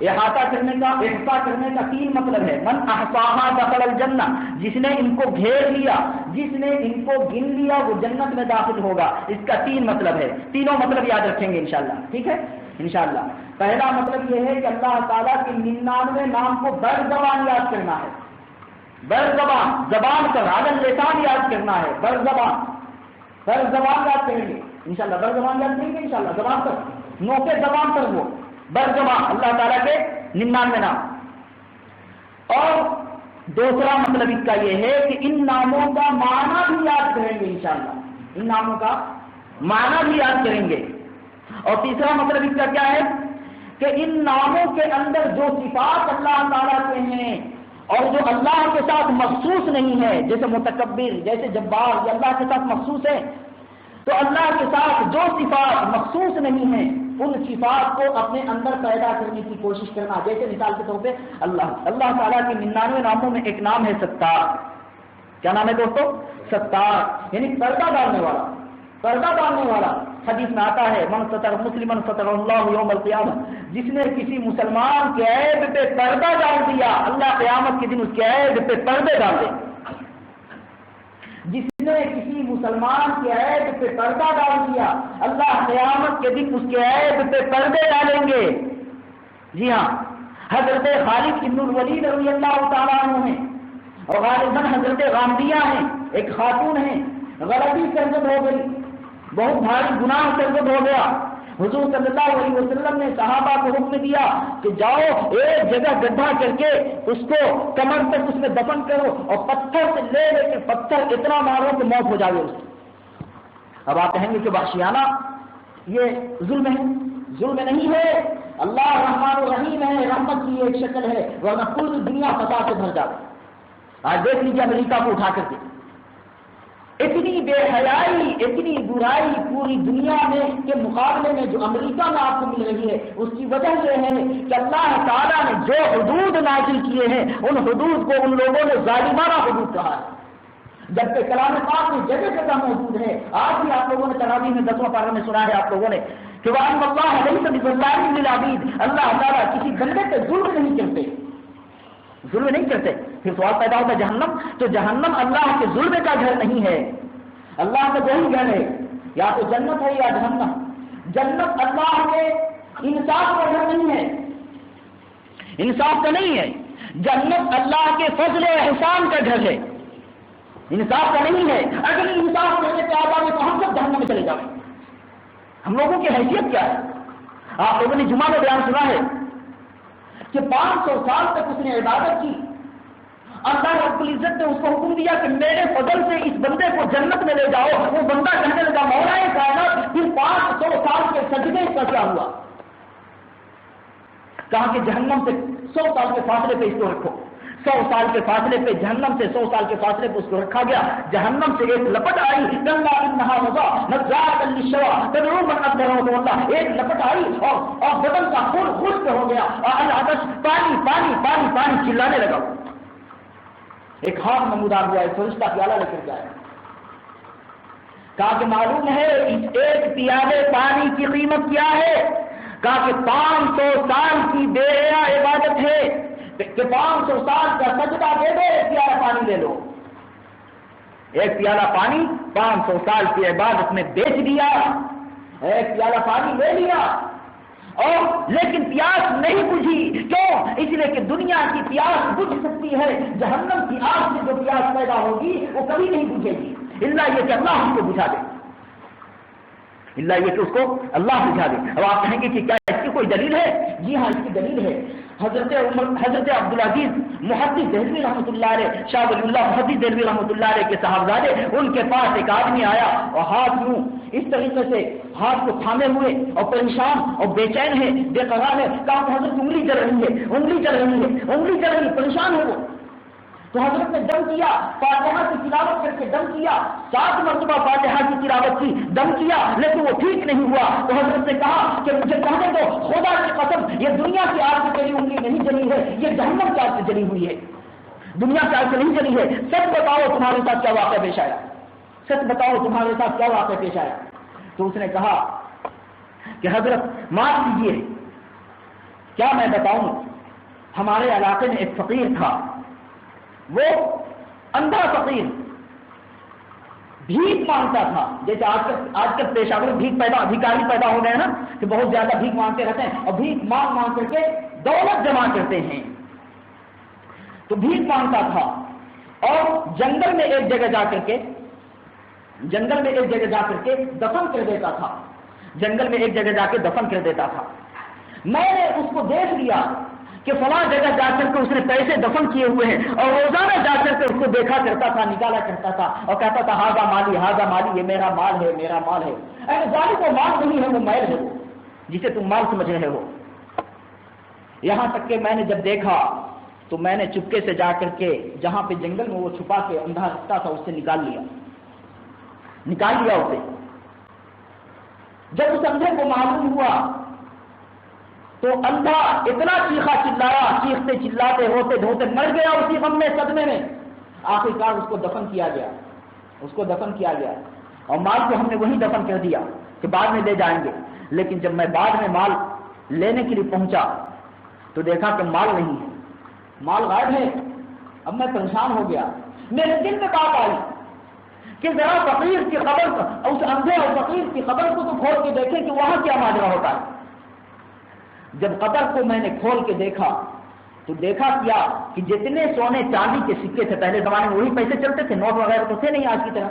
احاطہ کرنے کا، احصاء کرنے کا 3 مطلب ہے۔ من احصاها دخل الجنہ، جس نے ان کو گھیر لیا، جس نے ان کو گن لیا وہ جنت میں داخل ہوگا، اس کا 3 مطلب ہے، تینوں مطلب یاد رکھیں گے انشاءاللہ، ٹھیک ہے انشاءاللہ۔ پہلا مطلب یہ ہے کہ اللہ تعالیٰ کے 99 نام کو بر زبان یاد کرنا ہے، بر زبان، زبان پر علی اللسان یاد کرنا ہے، بر زبان یاد کریں گے انشاءاللہ، بر زبان یاد کریں گے انشاءاللہ، زبان پر، نوکے زبان پر وہ بر زبان اللہ تعالیٰ کے 99 نام۔ اور دوسرا مطلب اس کا یہ ہے کہ ان ناموں کا معنی بھی یاد کریں گے انشاءاللہ، ان ناموں کا معنی بھی یاد کریں گے۔ اور تیسرا مطلب اس کا کیا ہے کہ ان ناموں کے اندر جو صفات اللہ تعالیٰ کے ہیں اور جو اللہ کے ساتھ مخصوص نہیں ہے، جیسے متکبر، جیسے جبار، یہ اللہ کے ساتھ مخصوص ہے، تو اللہ کے ساتھ جو صفات مخصوص نہیں ہیں ان صفات کو اپنے اندر پیدا کرنے کی کوشش کرنا۔ جیسے مثال کے طور پہ اللہ تعالیٰ کے 99 ناموں میں ایک نام ہے ستار۔ کیا نام ہے دوستو؟ ستار، یعنی پردہ ڈالنے والا، پردہ ڈالنے والا۔ حدیث میں آتا ہے من ستر مسلمن ستر اللہ یوم القیامہ، جس نے کسی مسلمان کے عیب پہ پردہ ڈال دیا اللہ قیامت کے دن اس کے عیب پہ پردے ڈال دے، جس نے کسی مسلمان کے عیب پہ پردہ ڈال دیا اللہ قیامت کے دن اس کے عیب پہ پردے ڈالیں گے۔ جی ہاں، حضرت خالد بن الولید رضی اللہ تعالیٰ عنہ ہیں، اور غالباً حضرت غامدیہ ہیں، ایک خاتون ہیں، غلطی سرزد ہو گئی، بہت بھاری گناہ سرزد ہو گیا۔ حضور صلی اللہ علیہ وسلم نے صحابہ کو حکم دیا کہ جاؤ ایک جگہ گڈھا کر کے اس کو کمر تک اس میں دفن کرو اور پتھر سے لے کے پتھر اتنا مارو کہ موت ہو جائے اس کی۔ اب آپ کہیں گے کہ وحشیانہ یہ ظلم ہے، ظلم نہیں ہے، اللہ رحمان الرحیم ہے، رحمت کی ایک شکل ہے، ورنہ پوری دنیا فساد سے بھر جاتی۔ آج دیکھ لیجیے امریکہ کو اٹھا کر کے، اتنی بے حیائی، اتنی برائی پوری دنیا میں کے مقابلے میں جو امریکہ میں آپ کو مل رہی ہے، اس کی وجہ یہ ہے کہ اللہ تعالیٰ نے جو حدود نازل کیے ہیں ان حدود کو ان لوگوں نے ظالمانہ حدود کہا ہے، جبکہ کلام پاک میں جگہ جگہ موجود ہے۔ آج بھی آپ لوگوں نے تراویح میں 10واں پارہ میں سنا ہے آپ لوگوں نے کہ وَأَنَّ اللَّهَ لَيْسَ بِظَلَّامٍ لِّلْعَبِيدِ، اللہ تعالیٰ کسی بندے پہ ظلم نہیں کرتے، ظلم نہیں کرتے۔ پھر سوال پیدا ہوتا ہے جہنم، تو جہنم اللہ کے ظلم کا گھر نہیں ہے، اللہ کا وہی گھر ہے، یا تو جنت ہے یا جہنم۔ جنت اللہ کے انصاف کا گھر نہیں ہے، انصاف کا نہیں ہے، جنت اللہ کے فضل و احسان کا گھر ہے، انصاف کا نہیں ہے۔ اگر انصاف کرنے کے آ جائے تو ہم سب جہنم میں چلے جائیں، ہم لوگوں کی حیثیت کیا ہے؟ آپ لوگوں نے جمعہ میں بیان سنا ہے کہ 500 سال تک اس نے عبادت کی، اللہ رب العزت نے اس کو حکم دیا کہ میرے فضل سے اس بندے کو جنت میں لے جاؤ۔ وہ بندہ کہنے لگا مولا کائنات پھر 500 سال کے سجدے کا کیا ہوا؟ کہا کہ جہنم سے 100 سال کے فاصلے پہ اس کو رکھو، 100 سال کے فاصلے پہ جہنم سے 100 سال کے فاصلے پہ اس کو رکھا گیا. جہنم سے ایک لپٹ آئی, کلا انہا لظیٰ نزاعۃ للشویٰ تدعو من ادبر وتولى, ایک لپٹ آئی اور بدن کا خون خشک ہو گیا, اور العطش پانی پانی پانی پانی چلانے لگا. ایک ہاتھ نمودار ہوا, ایک فرشتہ پیالہ لے کر جائے, کہا کہ معلوم ہے اس ایک پیالے پانی کی قیمت کیا ہے؟ کہا کہ 500 سال کی بے حیا عبادت ہے, کہ 500 سال کا سجدہ دے دو, ایک پیالہ پانی لے لو. ایک پیالہ پانی 500 سال کی عبادت میں بیچ دیا, ایک پیالہ پانی لے لیا, اور لیکن پیاس نہیں بجھی. کیوں؟ اس لیے کہ دنیا کی پیاس بجھ سکتی ہے, جہنم کی آگ سے جو پیاس پیدا ہوگی وہ کبھی نہیں بجھے گی, اللہ یہ کہ اللہ ہم کو بجھا دے, اللہ یہ کہ اس کو اللہ بجھا دے. اب آپ کہیں گے کہ کیا اس کی کوئی دلیل ہے؟ جی ہاں, اس کی دلیل ہے. حضرت عبدالعزیز محدث دہلوی رحمۃ اللہ علیہ, شاہ ولی اللہ محدث دہلوی رحمۃ اللہ علیہ کے صاحبزادے, ان کے پاس ایک آدمی آیا اور ہاتھ یوں اس طریقے سے ہاتھ کو تھامے ہوئے اور پریشان اور بے چین ہے, بے قرار ہے. کہا کہ حضرت انگلی چل رہی ہے, انگلی چل رہی ہے, انگلی چل رہی ہے, پریشان ہے وہ. تو حضرت نے دم کیا, فاتحہ کی تلاوت کر کے دم کیا, 7 مرتبہ فاتحہ کی تلاوت کی, دم کیا, لیکن وہ ٹھیک نہیں ہوا. تو حضرت نے کہا کہ مجھے کہنے دو, خدا کی قسم یہ دنیا کی آگ سے جلی انگلی نہیں جلی ہے, یہ جہنم کی آگ سے جلی ہوئی ہے, دنیا کی آگ سے نہیں جلی ہے. سچ بتاؤ تمہارے ساتھ کیا واقعہ پیش آیا, سچ بتاؤ تمہارے ساتھ کیا واقعہ پیش آیا. تو اس نے کہا کہ حضرت معاف کیجیے, کیا میں بتاؤں, ہمارے علاقے میں ایک فقیر تھا, وہ اندھا فقیر, بھیک مانگتا تھا. جیسے آج کل پیشاور بھیکاری پیدا ہو گئے نا, کہ بہت زیادہ بھیک مانگتے رہتے ہیں اور بھیک مانگ مانگ کر کے دولت جمع کرتے ہیں. تو بھیک مانگتا تھا اور جنگل میں ایک جگہ جا کر کے دفن کر دیتا تھا, جنگل میں ایک جگہ جا کے دفن کر دیتا تھا. میں نے اس کو دیکھ لیا کہ فلاں جگہ جا کر کے اس نے پیسے دفن کیے ہوئے ہیں, اور روزانہ جا کر کے اس کو دیکھا کرتا تھا, نکالا کرتا تھا اور کہتا تھا ہاذا مالی, ہاذا مالی, یہ میرا مال ہے, میرا مال ہے. اے ظالم, وہ مال نہیں ہے, وہ میل ہے, وہ جسے تم مال سمجھ رہے ہو. یہاں تک کہ میں نے جب دیکھا تو میں نے چپکے سے جا کر کے جہاں پہ جنگل میں وہ چھپا کے اندھا رکھتا تھا, اس سے نکال لیا اسے. جب اس اندھے کو معلوم ہوا تو اندھا اتنا چیخا چلایا, چیختے چلاتے ہوتے دھوتے مر گیا اسی غم میں, صدمے میں. آخرکار اس کو دفن کیا گیا, اور مال کو ہم نے وہیں دفن کر دیا کہ بعد میں لے جائیں گے. لیکن جب میں بعد میں مال لینے کے لیے پہنچا تو دیکھا کہ مال نہیں ہے, مال غائب ہے. اب میں پریشان ہو گیا, میرے دل میں بات آئی کہ ذرا فقیر کی خبر, اس اندھے اور فقیر کی خبر کو تو کھول کے دیکھیں کہ وہاں کیا ماجرا ہوتا ہے. جب قبر کو میں نے کھول کے دیکھا تو دیکھا کیا کہ جتنے سونے چاندی کے سکے تھے, پہلے زمانے میں وہی پیسے چلتے تھے, نوٹ وغیرہ تو تھے نہیں آج کی طرح,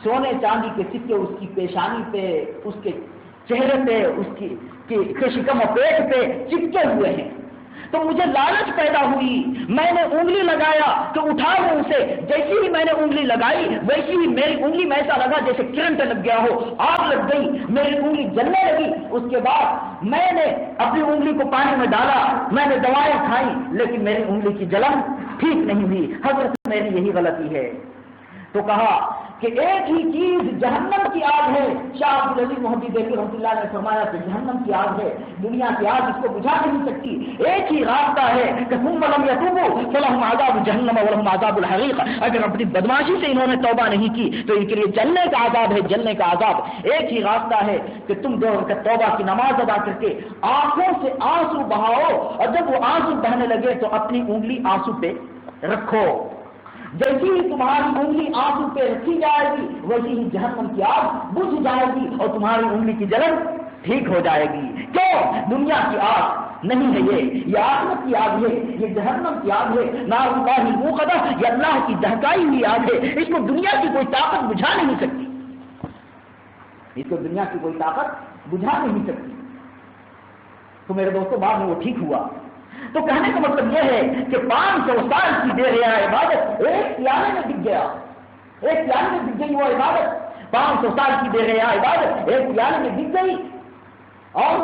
سونے چاندی کے سکے اس کی پیشانی پہ, اس کے چہرے پہ, اس کی شکم و پیٹ پہ چپکے ہوئے ہیں. تو مجھے لالچ پیدا ہوئی, میں نے انگلی لگایا کہ اٹھاؤں اسے. جیسی ہی میں نے انگلی لگائی ویسی ہی میری انگلی میں ایسا لگا جیسے کرنٹ لگ گیا ہو, آگ لگ گئی, میری انگلی جلنے لگی. اس کے بعد میں نے اپنی انگلی کو پانی میں ڈالا, میں نے دوائیں کھائیں, لیکن میری انگلی کی جلن ٹھیک نہیں ہوئی. حضرت میری یہی غلطی ہے. تو کہا کہ ایک ہی چیز جہنم کی آگ ہے. شاہ عبدالعزیز محدث دہلوی رحمۃ اللہ نے فرمایا کہ جہنم کی آگ ہے, دنیا کی آگ اس کو بجھا نہیں سکتی. ایک ہی راستہ ہے کہ ثم لم یتوبوا فلہم عذاب جہنم ولہم عذاب الحریق. اگر اپنی بدماشی سے انہوں نے توبہ نہیں کی تو ان کے لیے جلنے کا عذاب ہے, جلنے کا عذاب. ایک ہی راستہ ہے کہ تم دو رکعت توبہ کی نماز ادا کر کے آنکھوں سے آنسو بہاؤ, اور جب وہ آنسو بہنے لگے تو اپنی انگلی آنسو پہ رکھو. جیسی ہی تمہاری انگلی آنسو پہ رکھی جائے گی ویسی ہی جہنم کی آگ بجھ جائے گی اور تمہاری انگلی کی جلن ٹھیک ہو جائے گی. کیوں؟ دنیا کی آگ نہیں ہے یہ آخرت کی آگ ہے, یہ جہنم کی آگ ہے. نار اللہ الموقدہ, یہ اللہ کی دہکائی ہوئی آگ ہے. اس کو دنیا کی کوئی طاقت بجھا نہیں سکتی, اس کو دنیا کی کوئی طاقت بجھا نہیں سکتی. تو میرے دوستوں بعد میں وہ ٹھیک ہوا. تو کہنے کا مطلب یہ ہے کہ 500 سال کی بے حیا عبادت ایک پیالے میں بک گیا, ایک پیالے میں بک گئی وہ عبادت. 500 سال کی بے حیا عبادت ایک پیالے میں بک گئی, اور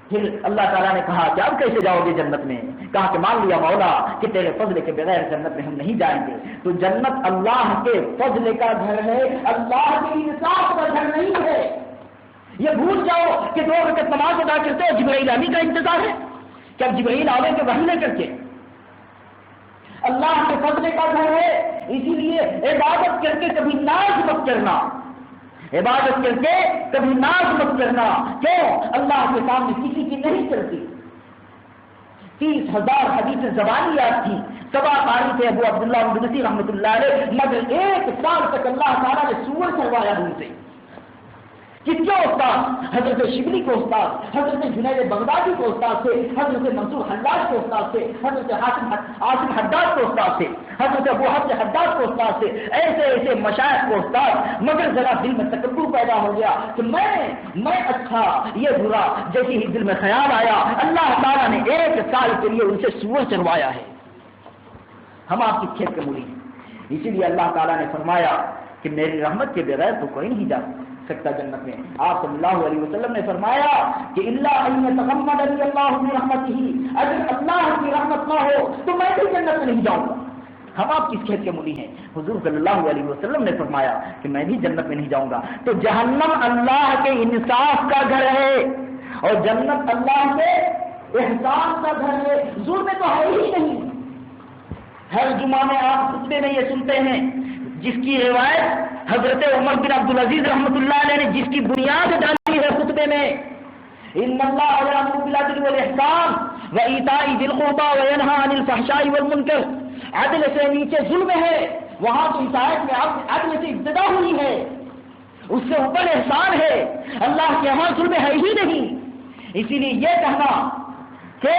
پھر اللہ تعالیٰ نے کہا کہ اب کیسے جاؤ گے جنت میں؟ کہا کہ مان لیا مولا کہ تیرے فضل کے بغیر جنت میں ہم نہیں جائیں گے۔ تو جنت اللہ کے فضل کا گھر ہے، اللہ کے انصاف کا گھر نہیں ہے۔ یہ بھول جاؤ کہ 2 رکعت نماز ادا کرتے ہو جبرائیل آنے کا انتظار ہے کہ اب جبرائیل آوے کہ وحی لے کر کے۔ اللہ کے فضل کا گھر ہے، اسی لیے عبادت کر کے کبھی ناز مت کرنا، عبادت کر کے کبھی ناز مت کرنا۔ کیوں؟ اللہ کے سامنے کسی کی نہیں چلتی۔ 30,000 حدیث زبانی یاد تھی، 7 قاری تھے ابو عبداللہ اندلسی رحمۃ اللہ علیہ، مگر 1 سال تک اللہ تعالیٰ نے سور چلوایا ان سے۔ کتنے استاد؟ حضرت شبلی کو استاد، حضرت جنید بغدادی کو استاد تھے، حضرت منصور حلاج کو استاد تھے، حضرت عاصم حداد کو استاد تھے، حضرت ابو حفص حداد کو استاد تھے، ایسے ایسے مشائخ کو استاد۔ مگر ذرا دل میں تکبر پیدا ہو گیا کہ میں اچھا یہ برا، جیسے ہی دل میں خیال آیا اللہ تعالیٰ نے 1 سال کے لیے ان سے سور چلوایا ہے۔ ہم آپ کی کھیت کے مولی ہیں، اسی لیے اللہ تعالیٰ نے فرمایا کہ میری رحمت کے بغیر تو کوئی نہیں جا سکتا جنت میں۔ آپ صلی اللہ علیہ وسلم نے فرمایا کہ اللہ یتغمدنی اللہ برحمتہ، اگر اللہ کی رحمت نہ ہو تو میں بھی جنت میں نہیں جاؤں گا۔ ہم آپ کس کھیت کے مولی ہیں؟ حضور صلی اللہ علیہ وسلم نے فرمایا کہ میں بھی جنت میں نہیں جاؤں گا۔ تو جہنم اللہ کے انصاف کا گھر ہے اور جنت اللہ کے احسان کا گھر ہے۔ ظلم تو ہے ہی نہیں۔ ہر جمعہ میں آپ خطبے میں یہ سنتے ہیں، جس کی روایت حضرت عمر بن عبدالعزیز رحمۃ اللہ علیہ نے جس کی بنیاد ڈالی ہے خطبے میں، ان اللہ یأمر بالعدل والاحسان وایتاء ذی القربى وینہی عن الفحشاء والمنکر۔ عدل سے نیچے ظلم ہے، وہاں تو اس آیت میں عدل سے ابتدا ہوئی ہے، اس سے اوپر احسان ہے۔ اللہ کے یہاں ظلم ہے ہی نہیں۔ اسی لیے یہ کہنا کہ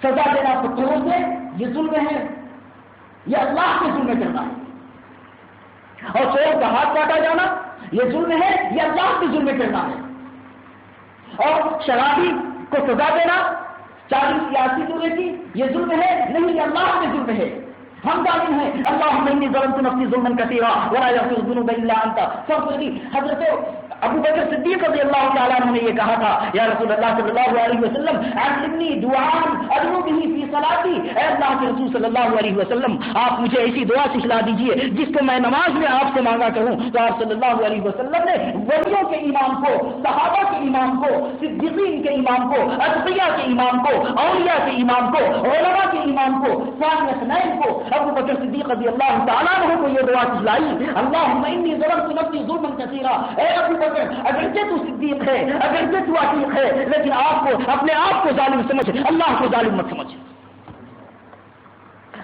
سزا دینا پتھروں سے یہ ظلم ہے، یہ اللہ کے ظلم کرنا ہے، اور چور کا ہاتھ کاٹا جانا یہ ظلم ہے، یہ اللہ کے ظلم کرنا ہے، اور شرابی کو سزا دینا 40 یا 80 سورے کی یہ ظلم ہے نہیں، یہ اللہ کے ظلم ہے۔ ہم ظالم ہیں، اللہم انی ظلمت نفسی ظلما کثیرا ولا یغفر الذنوب الا انت فاغفر لی۔ حضرت ابو بکر صدیق رضی اللہ تعالیٰ عنہ نے یہ کہا تھا، یا رسول اللہ صلی اللہ علیہ وسلم علمنی دعاء ادعو به فی صلاتی، اے اللہ کے رسول صلی اللہ علیہ وسلم آپ مجھے ایسی دعا سکھلا دیجئے جس کو میں نماز میں آپ سے مانگا کروں۔ تو آپ صلی اللہ علیہ وسلم نے ولیوں کے امام کو، صحابہ کے امام کو، صدیقین کے امام کو، اتقیاء کے امام کو، اولیاء کے امام کو، علماء کے امام کو، ثانی اثنین کو، ابو بکر صدیق رضی اللہ تعالیٰ عنہ کو یہ دعا سکھلائی، اللہم انی ظلمت نفسی ظلما کثیرا۔ اے ابو بکر اگرچہ تو صدیق ہے، اگرچہ تو عتیق ہے، لیکن آپ کو اپنے آپ کو ظالم سمجھ، اللہ کو ظالم مت سمجھ۔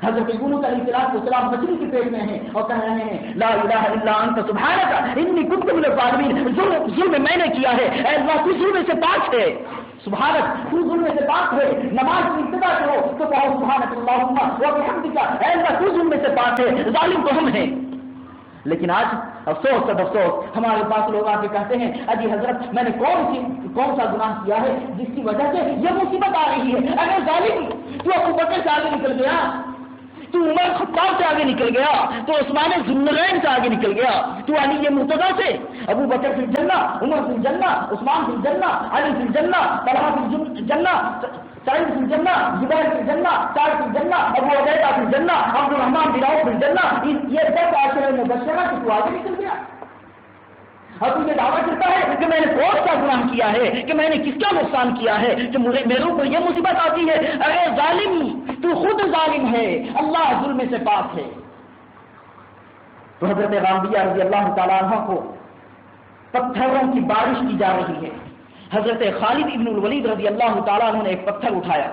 حضرت یونس علیہ السلام مچھلی کے پیٹ میں ہیں اور کہہ رہے ہیں لا الہ الا انت سبحانک انی کنت من الظالمین، ظلم میں نے کیا ہے، اے اللہ تو ظلم سے پاک ہے، سبحانک تو ظلم سے پاک ہے۔ نماز کی ابتدا کرو تو کہو سبحانک اللہم وبحمدک، اے اللہ تو ظلم سے پاک ہے، ظالم تو ہم ہیں۔ لیکن آج افسوس سب افسوس، ہمارے پاس لوگ آ کے کہتے ہیں اجی حضرت میں نے کون سا گناہ کیا ہے جس کی وجہ سے یہ مصیبت آ رہی ہے؟ اگر ظالم تو ابو بکر سے آگے نکل گیا، تو عمر خطاب سے آگے نکل گیا، تو عثمان ذوالنورین سے آگے نکل گیا، تو علی مرتضیٰ سے، ابو بکر فی الجنہ، عمر فی الجنہ، عثمان فی الجنہ، علی فی الجنہ، طلحہ فی الجنہ، سعید فی الجنہ، زبیر فی الجنہ، سعد فی الجنہ، ابو عبیدہ فی الجنہ، عبد الرحمن بن عوف فی الجنہ، یہ 10 عاشر مبشرہ کہ تو آگے نکل گیا۔ اب تو یہ دعویٰ کرتا ہے کہ میں نے کون سا گناہ کیا ہے، کہ میں نے کس کا نقصان کیا ہے کہ میرے اوپر یہ مصیبت آتی ہے۔ ارے ظالم تو خود ظالم ہے، اللہ ظلم سے پاک ہے۔ تو حضرت غامدیہ رضی اللہ تعالیٰ عنہ کو پتھروں کی بارش کی جا رہی ہے۔ حضرت خالد ابن الولید رضی اللہ تعالیٰ عنہ نے ایک پتھر اٹھایا،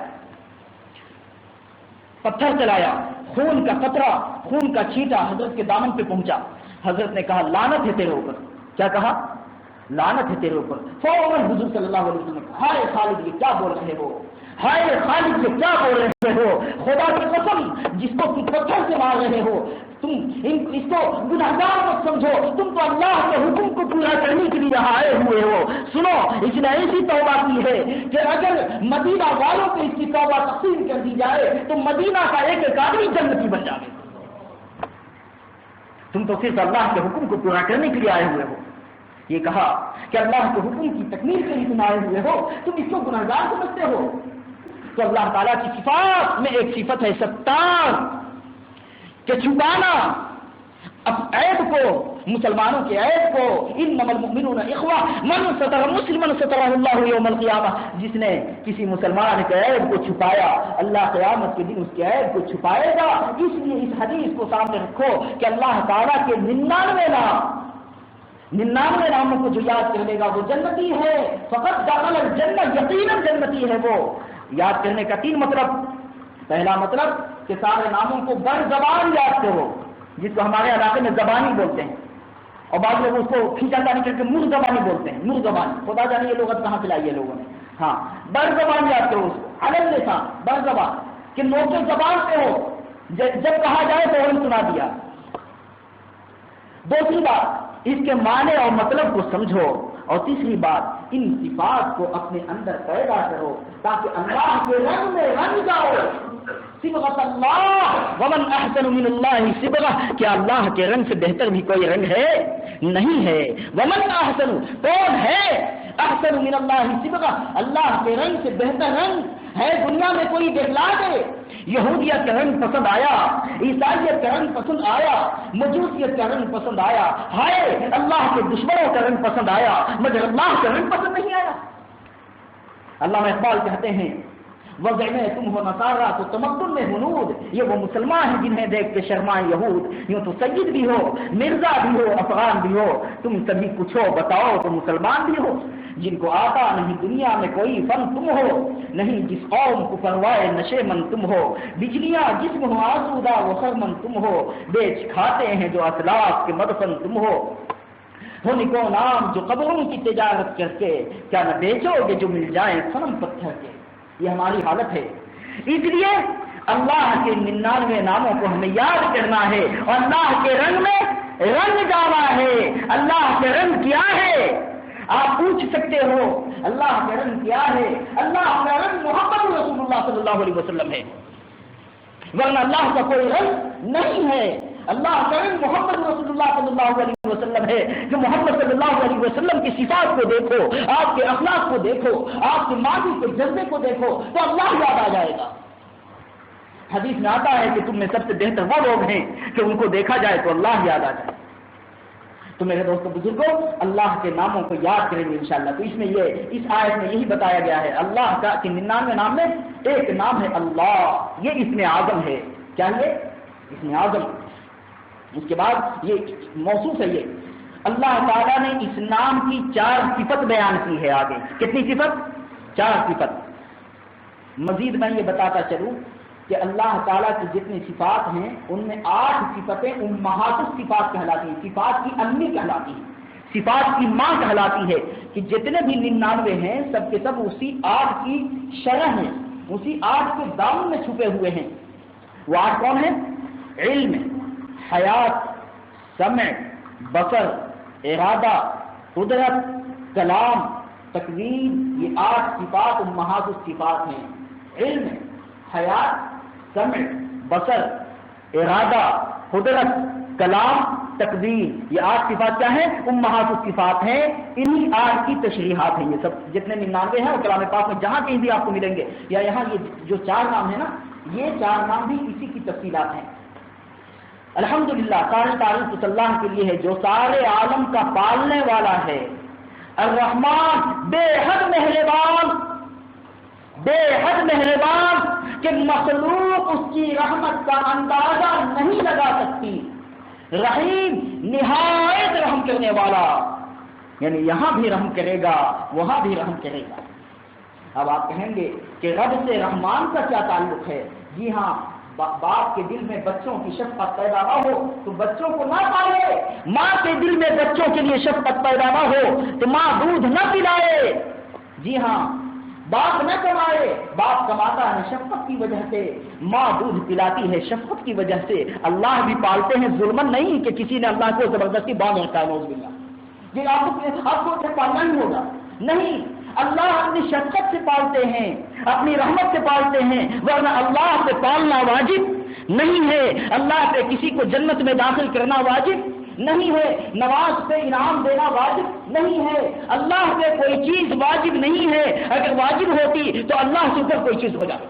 پتھر چلایا، خون کا قطرہ، خون کا چھینٹا حضرت کے دامن پہ پہنچا۔ حضرت نے کہا لعنت ہے تیرے اوپر۔ کیا کہا؟ لعنت ہے تیرے اوپر۔ فوراً حضور صلی اللہ علیہ وسلم ہائے خالد یہ کیا بول رہے ہو، ہائے خالد یہ کیا بول رہے ہو، خدا کی قسم جس کو تم پتھر سے مار رہے ہو تم اس کو گنہگار مت سمجھو، تم تو اللہ کے حکم کو پورا کرنے کے لیے آئے ہوئے ہو۔ سنو اس نے ایسی توبہ کی ہے کہ اگر مدینہ والوں کو اس کی توبہ تقسیم کر دی جائے تو مدینہ کا ایک ایک آدمی جنتی بن جائے۔ تم تو صرف اللہ کے حکم کو پورا کرنے کے لیے آئے ہوئے ہو۔ یہ کہا کہ اللہ کے حکم کی تکمیل کے لیے تم آئے ہوئے ہو، تم اس کو گنہگار سمجھتے ہو؟ تو اللہ تعالیٰ کی صفات میں ایک صفت ہے ستار، کہ چھپانا عیب کو، مسلمانوں کے عیب کو، انما المؤمنون اخوہ من ستر مسلما سترہ اللہ یوم القیامہ، جس نے کسی مسلمان کے عیب کو چھپایا اللہ قیامت کے دن اس کے عیب کو چھپائے گا۔ اس لیے اس حدیث کو سامنے رکھو کہ اللہ تعالیٰ کے 99 ناموں کو جو یاد کر لے گا وہ جنتی ہے، فقط دخل الجنہ، یقیناً جنتی ہے وہ۔ یاد کرنے کا 3 مطلب۔ پہلا مطلب کہ سارے ناموں کو بر زبان یاد کرو، جس کو ہمارے علاقے میں زبانی بولتے ہیں، اور بعض لوگ اس کو کھینچا جانے کر کے مر زبانی بولتے ہیں، مر زبانی، خدا جانے یہ لغت کہاں سے لائی ہے لوگوں نے۔ ہاں، بر زبان یاد کرو اس کو، علل لسان، بر زبان، کہ نوکے زبان پہ ہو، جب کہا جائے تو وہی سنا دیا۔ دوسری بات، اس کے معنی اور مطلب کو سمجھو، اور تیسری بات، ان صفات کو اپنے اندر پیدا کرو تاکہ اللہ کے رنگ میں رنگ جاؤ۔ صبغۃ اللہ ومن احسن من اللہ صبغہ، کیا اللہ کے رنگ سے بہتر بھی کوئی رنگ ہے؟ نہیں ہے۔ ومن احسن، کون ہے احسن من اللہ صبغہ، اللہ کے رنگ سے بہتر رنگ ہے دنیا میں کوئی دکھلا دے؟ یہودیت کا رنگ پسند آیا، عیسائیت کا رنگ پسند آیا، مجوسیت کا رنگ پسند آیا، ہائے اللہ کے دشمنوں کا رنگ پسند آیا، مگر اللہ کا رنگ پسند نہیں آیا۔ علامہ اقبال کہتے ہیں وضع میں تم ہو نصارہ تو تمدن میں ہنود، یہ وہ مسلمان ہیں جنہیں دیکھ کے شرمائے یہود۔ یوں تو سید بھی ہو، مرزا بھی ہو، افغان بھی ہو، تم سبھی کچھ ہو بتاؤ تو مسلمان بھی ہو۔ جن کو آتا نہیں دنیا میں کوئی فن تم ہو، نہیں جس قوم کو پروائے نشے من تم ہو۔ بجلیاں جسم ہو آسودہ وہ خرمن تم ہو، بیچ کھاتے ہیں جو اسلاف کے مدفن تم ہو۔ کو نام جو قبروں کی تجارت کر کے، کیا نہ بیچو گے جو مل جائیں صنم پتھر کے۔ یہ ہماری حالت ہے۔ اس لیے اللہ کے 99 ناموں کو ہمیں یاد کرنا ہے اور اللہ کے رنگ میں رنگ جانا ہے۔ اللہ کے رنگ کیا ہے؟ آپ پوچھ سکتے ہو اللہ کا رنگ کیا ہے؟ اللہ کا رنگ محمد رسول اللہ صلی اللہ علیہ وسلم ہے، ورنہ اللہ کا کوئی رنگ نہیں ہے۔ اللہ کا رنگ محمد رسول اللہ صلی اللہ علیہ وسلم ہے۔ جو محمد صلی اللہ علیہ وسلم کی صفات کو دیکھو، آپ کے اخلاق کو دیکھو، آپ کے ماضی کے جذبے کو دیکھو تو اللہ یاد آ جائے گا۔ حدیث میں آتا ہے کہ تم میں سب سے بہتر وہ لوگ ہیں کہ ان کو دیکھا جائے تو اللہ یاد آ جائے۔ تو میرے دوستوں بزرگوں، اللہ کے ناموں کو یاد کریں گے انشاءاللہ۔ تو اس میں اس آیت میں یہی بتایا گیا ہے اللہ کا کہ 99 نام میں ایک نام ہے اللہ، یہ اسم اعظم ہے۔ کیا یہ اسم اعظم؟ اس کے بعد یہ موصوف ہے، یہ اللہ تعالیٰ نے اس نام کی 4 صفت بیان کی ہے آگے۔ کتنی صفت؟ 4 صفت۔ مزید میں یہ بتاتا چلوں کہ اللہ تعالیٰ کی جتنی صفات ہیں ان میں 8 صفتیں امہات الصفات کہلاتی ہیں، صفات کی امی کہلاتی ہیں، صفات کی ماں کہلاتی ہے، کہ جتنے بھی 99 ہیں سب کے سب اسی 8 کی شرح ہیں، اسی 8 کے دامن میں چھپے ہوئے ہیں۔ وہ 8 کون ہیں؟ علم، حیات، سمع، بصر، ارادہ، قدرت، کلام، تقویم، یہ 8 صفات امہات الصفات ہیں۔ علم، حیات، سمع، بصر، ارادہ، قدرت، کلام، تقویم، یہ 8 صفات کیا ہیں؟ امہات الصفات ہیں۔ انہی 8 کی تشریحات ہیں۔ یہ سب جتنے 99 ہیں اور کلام پاک میں جہاں کہیں بھی آپ کو ملیں گے، یا یہاں یہ جو 4 نام ہیں نا، یہ 4 نام بھی اسی کی تفصیلات ہیں۔ الحمدللہ، ساری تعریف اس اللہ کے لیے ہے جو سارے عالم کا پالنے والا ہے۔ الرحمن، بے حد مہربان، بے حد مہربان کہ مخلوق اس کی رحمت کا اندازہ نہیں لگا سکتی۔ رحیم، نہایت رحم کرنے والا، یعنی یہاں بھی رحم کرے گا وہاں بھی رحم کرے گا۔ اب آپ کہیں گے کہ رب سے رحمان کا کیا تعلق ہے؟ جی ہاں، باپ کے دل میں بچوں کی شفقت پیدا نہ ہو تو بچوں کو نہ پالے، ماں کے دل میں بچوں کے لیے شفقت پیدا نہ ہو تو ماں دودھ نہ پلائے۔ جی ہاں، باپ نہ کمائے، باپ کماتا ہے شفقت کی وجہ سے، ماں دودھ پلاتی ہے شفقت کی وجہ سے۔ اللہ بھی پالتے ہیں ظلمن نہیں کہ کسی نے اللہ کو زبردستی باندھ رکھا ہے، نعوذ باللہ، جی آپ کو پالنا ہی ہوگا، نہیں، اللہ اپنی شفقت سے پالتے ہیں، اپنی رحمت سے پالتے ہیں، ورنہ اللہ سے پالنا واجب نہیں ہے، اللہ سے کسی کو جنت میں داخل کرنا واجب نہیں ہے، نماز پہ انعام دینا واجب نہیں ہے، اللہ پہ کوئی چیز واجب نہیں ہے، اگر واجب ہوتی تو اللہ سے اوپر کوئی چیز ہو جاتی،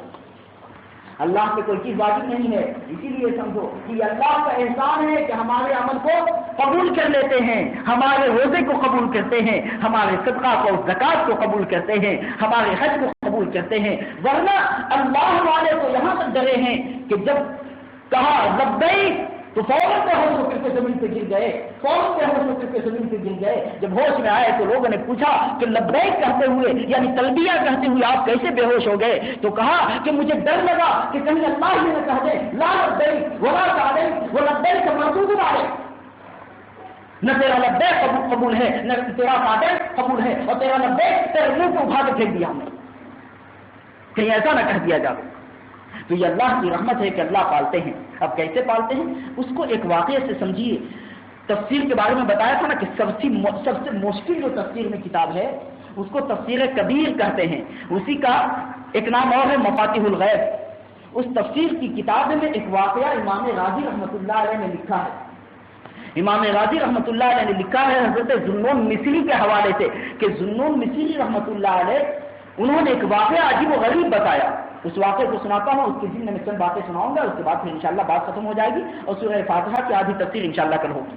اللہ پہ کوئی چیز واجب نہیں ہے۔ اسی لیے سمجھو کہ یہ اللہ کا احسان ہے کہ ہمارے عمل کو قبول کر لیتے ہیں، ہمارے روزے کو قبول کرتے ہیں، ہمارے صدقہ کو زکات کو قبول کرتے ہیں، ہمارے حج کو قبول کرتے ہیں، ورنہ اللہ والے تو یہاں تک ڈرے ہیں کہ جب کہا لبیک تو فوراً بے ہوش ہو کر کے زمین پہ گر گئے، فوراً بے ہوش ہو کر کے زمین پہ گر گئے۔ جب ہوش میں آئے تو لوگوں نے پوچھا کہ لبیک کہتے ہوئے یعنی تلبیہ کہتے ہوئے آپ کیسے بے ہوش ہو گئے؟ تو کہا کہ مجھے ڈر لگا کہ کہیں اللہ ہی نہ کہہ دے لا لبیک ولا سعدیک وہ لبیک کا مردود علیک، نہ تیرا لبیک قبول ہے نہ تیرا سعدیک قبول ہے، اور تیرا لبیک تیرے منہ کو اٹھا کے پھینک دیا ہم نے، کہیں ایسا نہ کہہ دیا جائے۔ تو یہ اللہ کی رحمت ہے کہ اللہ پالتے ہیں۔ اب کیسے پالتے ہیں اس کو ایک واقعے سے سمجھیے۔ تفسیر کے بارے میں بتایا تھا نا کہ سب سے مشکل جو تفسیر میں کتاب ہے اس کو تفسیر کبیر کہتے ہیں، اسی کا ایک نام اور ہے مفاتیح الغیب۔ اس تفسیر کی کتاب میں ایک واقعہ امام راضی رحمۃ اللہ علیہ نے لکھا ہے۔ امام راضی رحمۃ اللہ علیہ نے لکھا ہے حضرت ذوالنون مصری کے حوالے سے کہ ذوالنون مصری رحمۃ اللہ علیہ انہوں نے ایک واقعہ عجیب و غریب بتایا۔ اس واقعے کو سناتا ہوں، اس کے ذمے میں چند باتیں سناؤں گا، اس کے بعد پھر انشاءاللہ بات ختم ہو جائے گی اور سورہ فاتحہ کی آدھی تفسیر انشاءاللہ کل ہوگی۔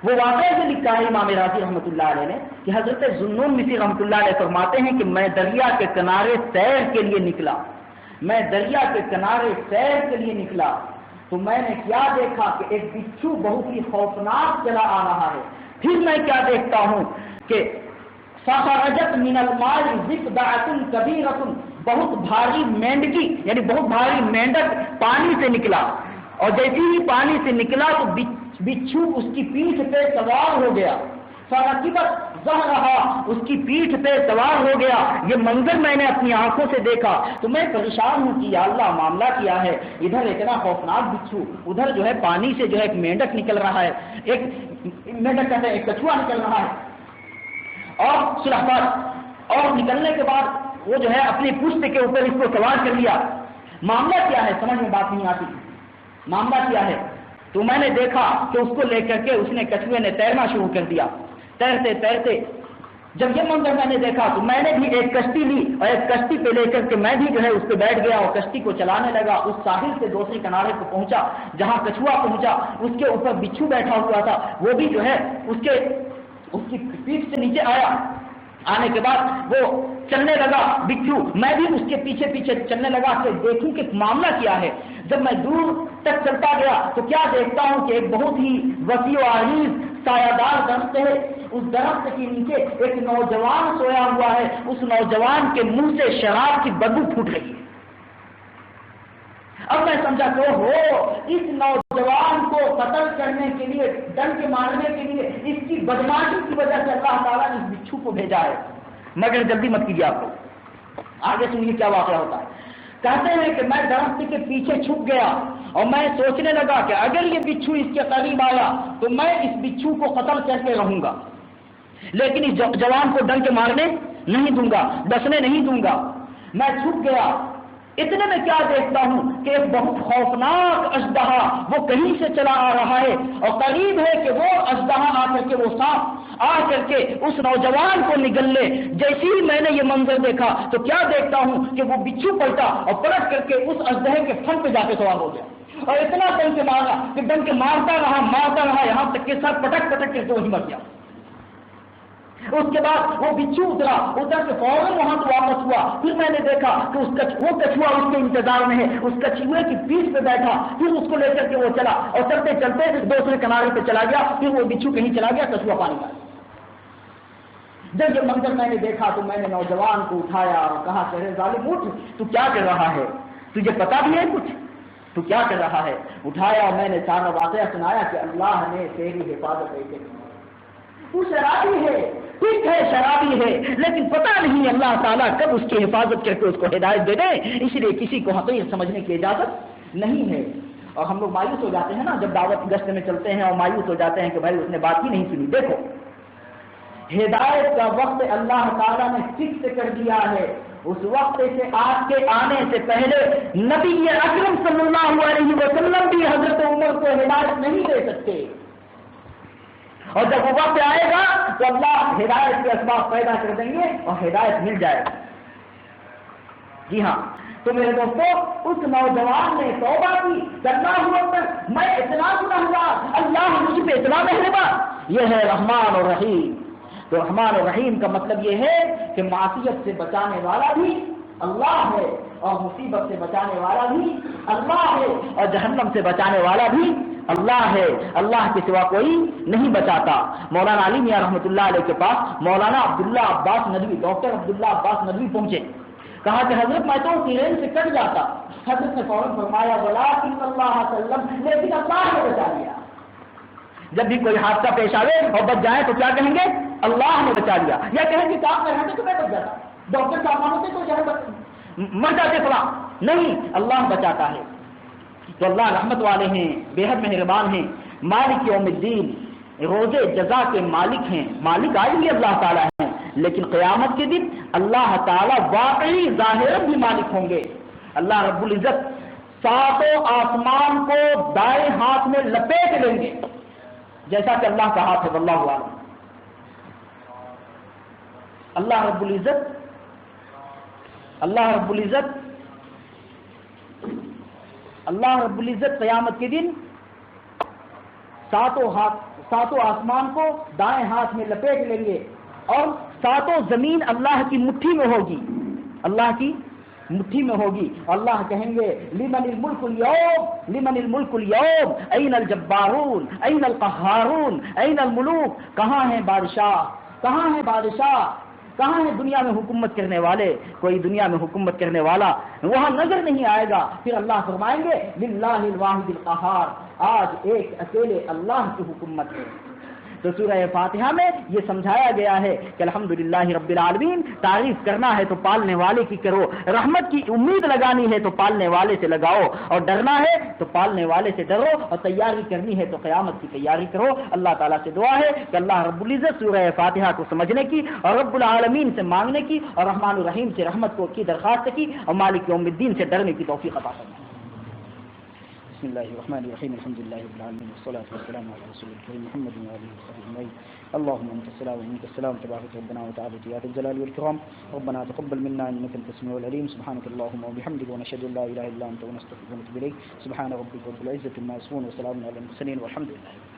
وہ واقعہ سے لکھا ہے امام راضی رحمۃ اللہ علیہ نے کہ حضرت ذوالنون مصری رحمۃ اللہ علیہ فرماتے ہیں کہ میں دریا کے کنارے سیر کے لیے نکلا، میں دریا کے کنارے سیر کے لیے نکلا تو میں نے کیا دیکھا کہ ایک بچھو بہت ہی خوفناک چلا آ رہا ہے۔ پھر میں کیا دیکھتا ہوں کہ فخرجت من الماء ضفدعۃ کبیرۃ، بہت بھاری مینڈکی یعنی بہت بھاری مینڈک پانی سے نکلا، اور جیسے ہی پانی سے نکلا تو بچھو اس کی پیٹھ پہ سوار ہو گیا، فرکبت ظہرہا، اس کی پیٹھ پہ سوار ہو گیا۔ یہ منظر میں نے اپنی آنکھوں سے دیکھا تو میں پریشان ہوں کہ یا اللہ معاملہ کیا ہے، ادھر اتنا خوفناک بچھو، ادھر جو ہے پانی سے جو ہے ایک مینڈک نکل رہا ہے، ایک مینڈک کہتے ہیں ایک کچھوا نکل رہا ہے، اور سلحفاظ، اور نکلنے کے بعد وہ جو ہے اپنی پشت کے اوپر اس کو سوار کر لیا۔ معاملہ کیا ہے سمجھ میں بات نہیں آتی، معاملہ کیا ہے؟ تو میں نے دیکھا کہ اس کو لے کر کے اس نے کچھوے نے تیرنا شروع کر دیا، تیرتے تیرتے جب یہ منظر میں نے دیکھا تو میں نے بھی ایک کشتی لی اور ایک کشتی پہ لے کر کے میں بھی جو ہے اس پہ بیٹھ گیا اور کشتی کو چلانے لگا۔ اس ساحل سے دوسرے کنارے کو پہنچا جہاں کچھوا پہنچا، اس کے اوپر بچھو بیٹھا ہوا تھا، وہ بھی جو ہے اس کی پیٹھ سے نیچے آیا، آنے کے بعد وہ چلنے لگا بچھو، میں بھی اس کے پیچھے پیچھے چلنے لگا کہ دیکھوں کہ معاملہ کیا ہے۔ جب میں دور تک چلتا گیا تو کیا دیکھتا ہوں کہ ایک بہت ہی وسیع و عریض سایہ دار درخت ہے، اس درخت کے نیچے ایک نوجوان سویا ہوا ہے، اس نوجوان کے منہ سے شراب کی بدبو پھوٹ رہی ہے۔ اب میں سمجھا کہ ہو اس نوجوان کو قتل کرنے کے لیے، ڈنک مارنے کے لیے اس کی بدماشی کی وجہ سے اللہ تعالیٰ نے اس بچھو کو بھیجا ہے۔ مگر جلدی مت کیجیے، آپ کو آگے سنیے کیا واقعہ ہوتا ہے۔ کہتے ہیں کہ میں درخت کے پیچھے چھپ گیا اور میں سوچنے لگا کہ اگر یہ بچھو اس کے قریب آیا تو میں اس بچھو کو قتل کر کے رہوں گا، لیکن اس جوان کو ڈنک مارنے نہیں دوں گا، ڈسنے نہیں دوں گا۔ میں چھپ گیا، اتنے میں کیا دیکھتا ہوں کہ ایک بہت خوفناک اژدہا وہ کہیں سے چلا آ رہا ہے، اور قریب ہے کہ وہ اژدہا آ کر کے، وہ سانپ آ کر کے اس نوجوان کو نگل لے۔ جیسے ہی میں نے یہ منظر دیکھا تو کیا دیکھتا ہوں کہ وہ بچھو پلٹا اور پلٹ کر کے اس اژدہے کے پھن پہ جا کے سوار ہو گیا، اور اتنا ڈنک مارا کہ ڈنک مارتا رہا یہاں تک کہ سر پٹک پٹک کے تو وہی مر گیا۔ اس کے بعد وہ بچھو اتر کے فوراً وہاں سے واپس ہوا۔ پھر میں نے دیکھا کہ وہ کچھوا اس کے انتظار میں ہے، اس کچھوے کی پیٹھ پہ بیٹھا، پھر اس کو لے کر کے وہ چلا اور چلتے چلتے دوسرے کنارے پہ چلا گیا، پھر وہ بچھو کہیں چلا گیا، کچھوا پانی میں۔ جب یہ منظر میں نے دیکھا تو میں نے نوجوان کو اٹھایا اور کہا کہ ارے ظالم اٹھ، تو کیا کر رہا ہے؟ تجھے پتا بھی ہے کچھ؟ تو کیا کر رہا ہے؟ اٹھایا اور میں نے سارا واقعہ سنایا کہ اللہ نے تیری حفاظت ایسے کی۔ وہ شرابی ہے، ٹھیک ہے شرابی ہے، لیکن پتہ نہیں اللہ تعالیٰ کب اس کی حفاظت کر کے اس کو ہدایت دے دے، اس لیے کسی کو حقیر سمجھنے کی اجازت نہیں ہے۔ اور ہم لوگ مایوس ہو جاتے ہیں نا جب دعوت گشت میں چلتے ہیں، اور مایوس ہو جاتے ہیں کہ بھائی اس نے بات ہی نہیں سنی۔ دیکھو ہدایت کا وقت اللہ تعالیٰ نے فکس کر دیا ہے، اس وقت سے آپ کے آنے سے پہلے نبی اکرم صلی اللہ علیہ وسلم بھی حضرت عمر کو ہدایت نہیں دے سکتے۔ اور جب وہ وقت آئے گا تو اللہ ہدایت کے اسباب پیدا کر دیں گے اور ہدایت مل جائے گا۔ جی ہاں، تو میرے دوستو اس نوجوان نے توبہ کی، اللہ اکبر، میں اتنا گنہگار، اللہ مجھ پہ اتنا مہربان۔ یہ ہے رحمان اور رحیم۔ تو رحمان اور رحیم کا مطلب یہ ہے کہ معصیت سے بچانے والا بھی اللہ ہے، اور مصیبت سے بچانے والا بھی اللہ ہے، اور جہنم سے بچانے والا بھی اللہ ہے۔ اللہ کے سوا کوئی نہیں بچاتا۔ مولانا علی میاں رحمۃ اللہ علیہ کے پاس مولانا عبداللہ عباس ندوی، ڈاکٹر عبداللہ عباس ندوی پہنچے۔ کہا کہ حضرت میں تو ٹرین سے کٹ جاتا۔ حضرت نے فوراً فرمایا ولکن اللہ سلم، لیکن اللہ نے بچا لیا۔ جب بھی کوئی حادثہ پیش آئے اور بچ جائے تو کیا کہیں گے؟ اللہ نے بچا لیا۔ یا کہیں گے کام کر رہے تو میں بچ جاتا، ڈاکٹر صاحب ہوتے تو جو مر جاتے فلاں۔ نہیں، اللہ بچاتا ہے۔ تو اللہ رحمت والے ہیں، بے حد مہربان ہیں، مالک یوم الدین، روز جزا کے مالک ہیں۔ مالک آج بھی اللہ تعالیٰ ہیں، لیکن قیامت کے دن اللہ تعالیٰ واقعی ظاہر بھی مالک ہوں گے۔ اللہ رب العزت ساتوں آسمان کو دائیں ہاتھ میں لپیٹ لیں گے، جیسا کہ اللہ کا ہاتھ ہے، واللہ اعلم۔ اللہ رب العزت قیامت کے دن ساتوں آسمان کو دائیں ہاتھ میں لپیٹ لیں گے، اور ساتوں زمین اللہ کی مٹھی میں ہوگی، اللہ کی مٹھی میں ہوگی۔ اللہ کہیں گے لمن الملک اليوم، لمن الملک اليوم، این الجبارون، این القہارون، این الملوک۔ کہاں ہیں بادشاہ، کہاں ہیں بادشاہ، کہاں ہیں دنیا میں حکومت کرنے والے؟ کوئی دنیا میں حکومت کرنے والا وہاں نظر نہیں آئے گا۔ پھر اللہ فرمائیں گے للہ الواحد القہار، آج ایک اکیلے اللہ کی حکومت ہے۔ تو سورہ فاتحہ میں یہ سمجھایا گیا ہے کہ الحمدللہ رب العالمین، تعریف کرنا ہے تو پالنے والے کی کرو، رحمت کی امید لگانی ہے تو پالنے والے سے لگاؤ، اور ڈرنا ہے تو پالنے والے سے ڈرو، اور تیاری کرنی ہے تو قیامت کی تیاری کرو۔ اللہ تعالیٰ سے دعا ہے کہ اللہ رب العزت سورہ فاتحہ کو سمجھنے کی اور رب العالمین سے مانگنے کی اور رحمان الرحیم سے رحمت کی درخواست کی اور مالک یوم الدین سے ڈرنے کی توفیق عطا فرمائے۔ بسم الله الرحمن الرحيم، الحمد لله رب العالمين، والصلاة والسلام على رسول الكريم محمد وآله وصحبه أجمعين. اللهم أنت السلام ومنك السلام، تبارك ربنا وتعالى يا ذا الجلال والإكرام. ربنا تقبل منا إنك أنت السميع العليم. سبحانك اللهم وبحمدك ونشهد أن لا إله إلا أنت ونستغفرك ونتوب إليك. سبحان ربك رب العزة عما يصفون وسلام على المرسلين والحمد لله.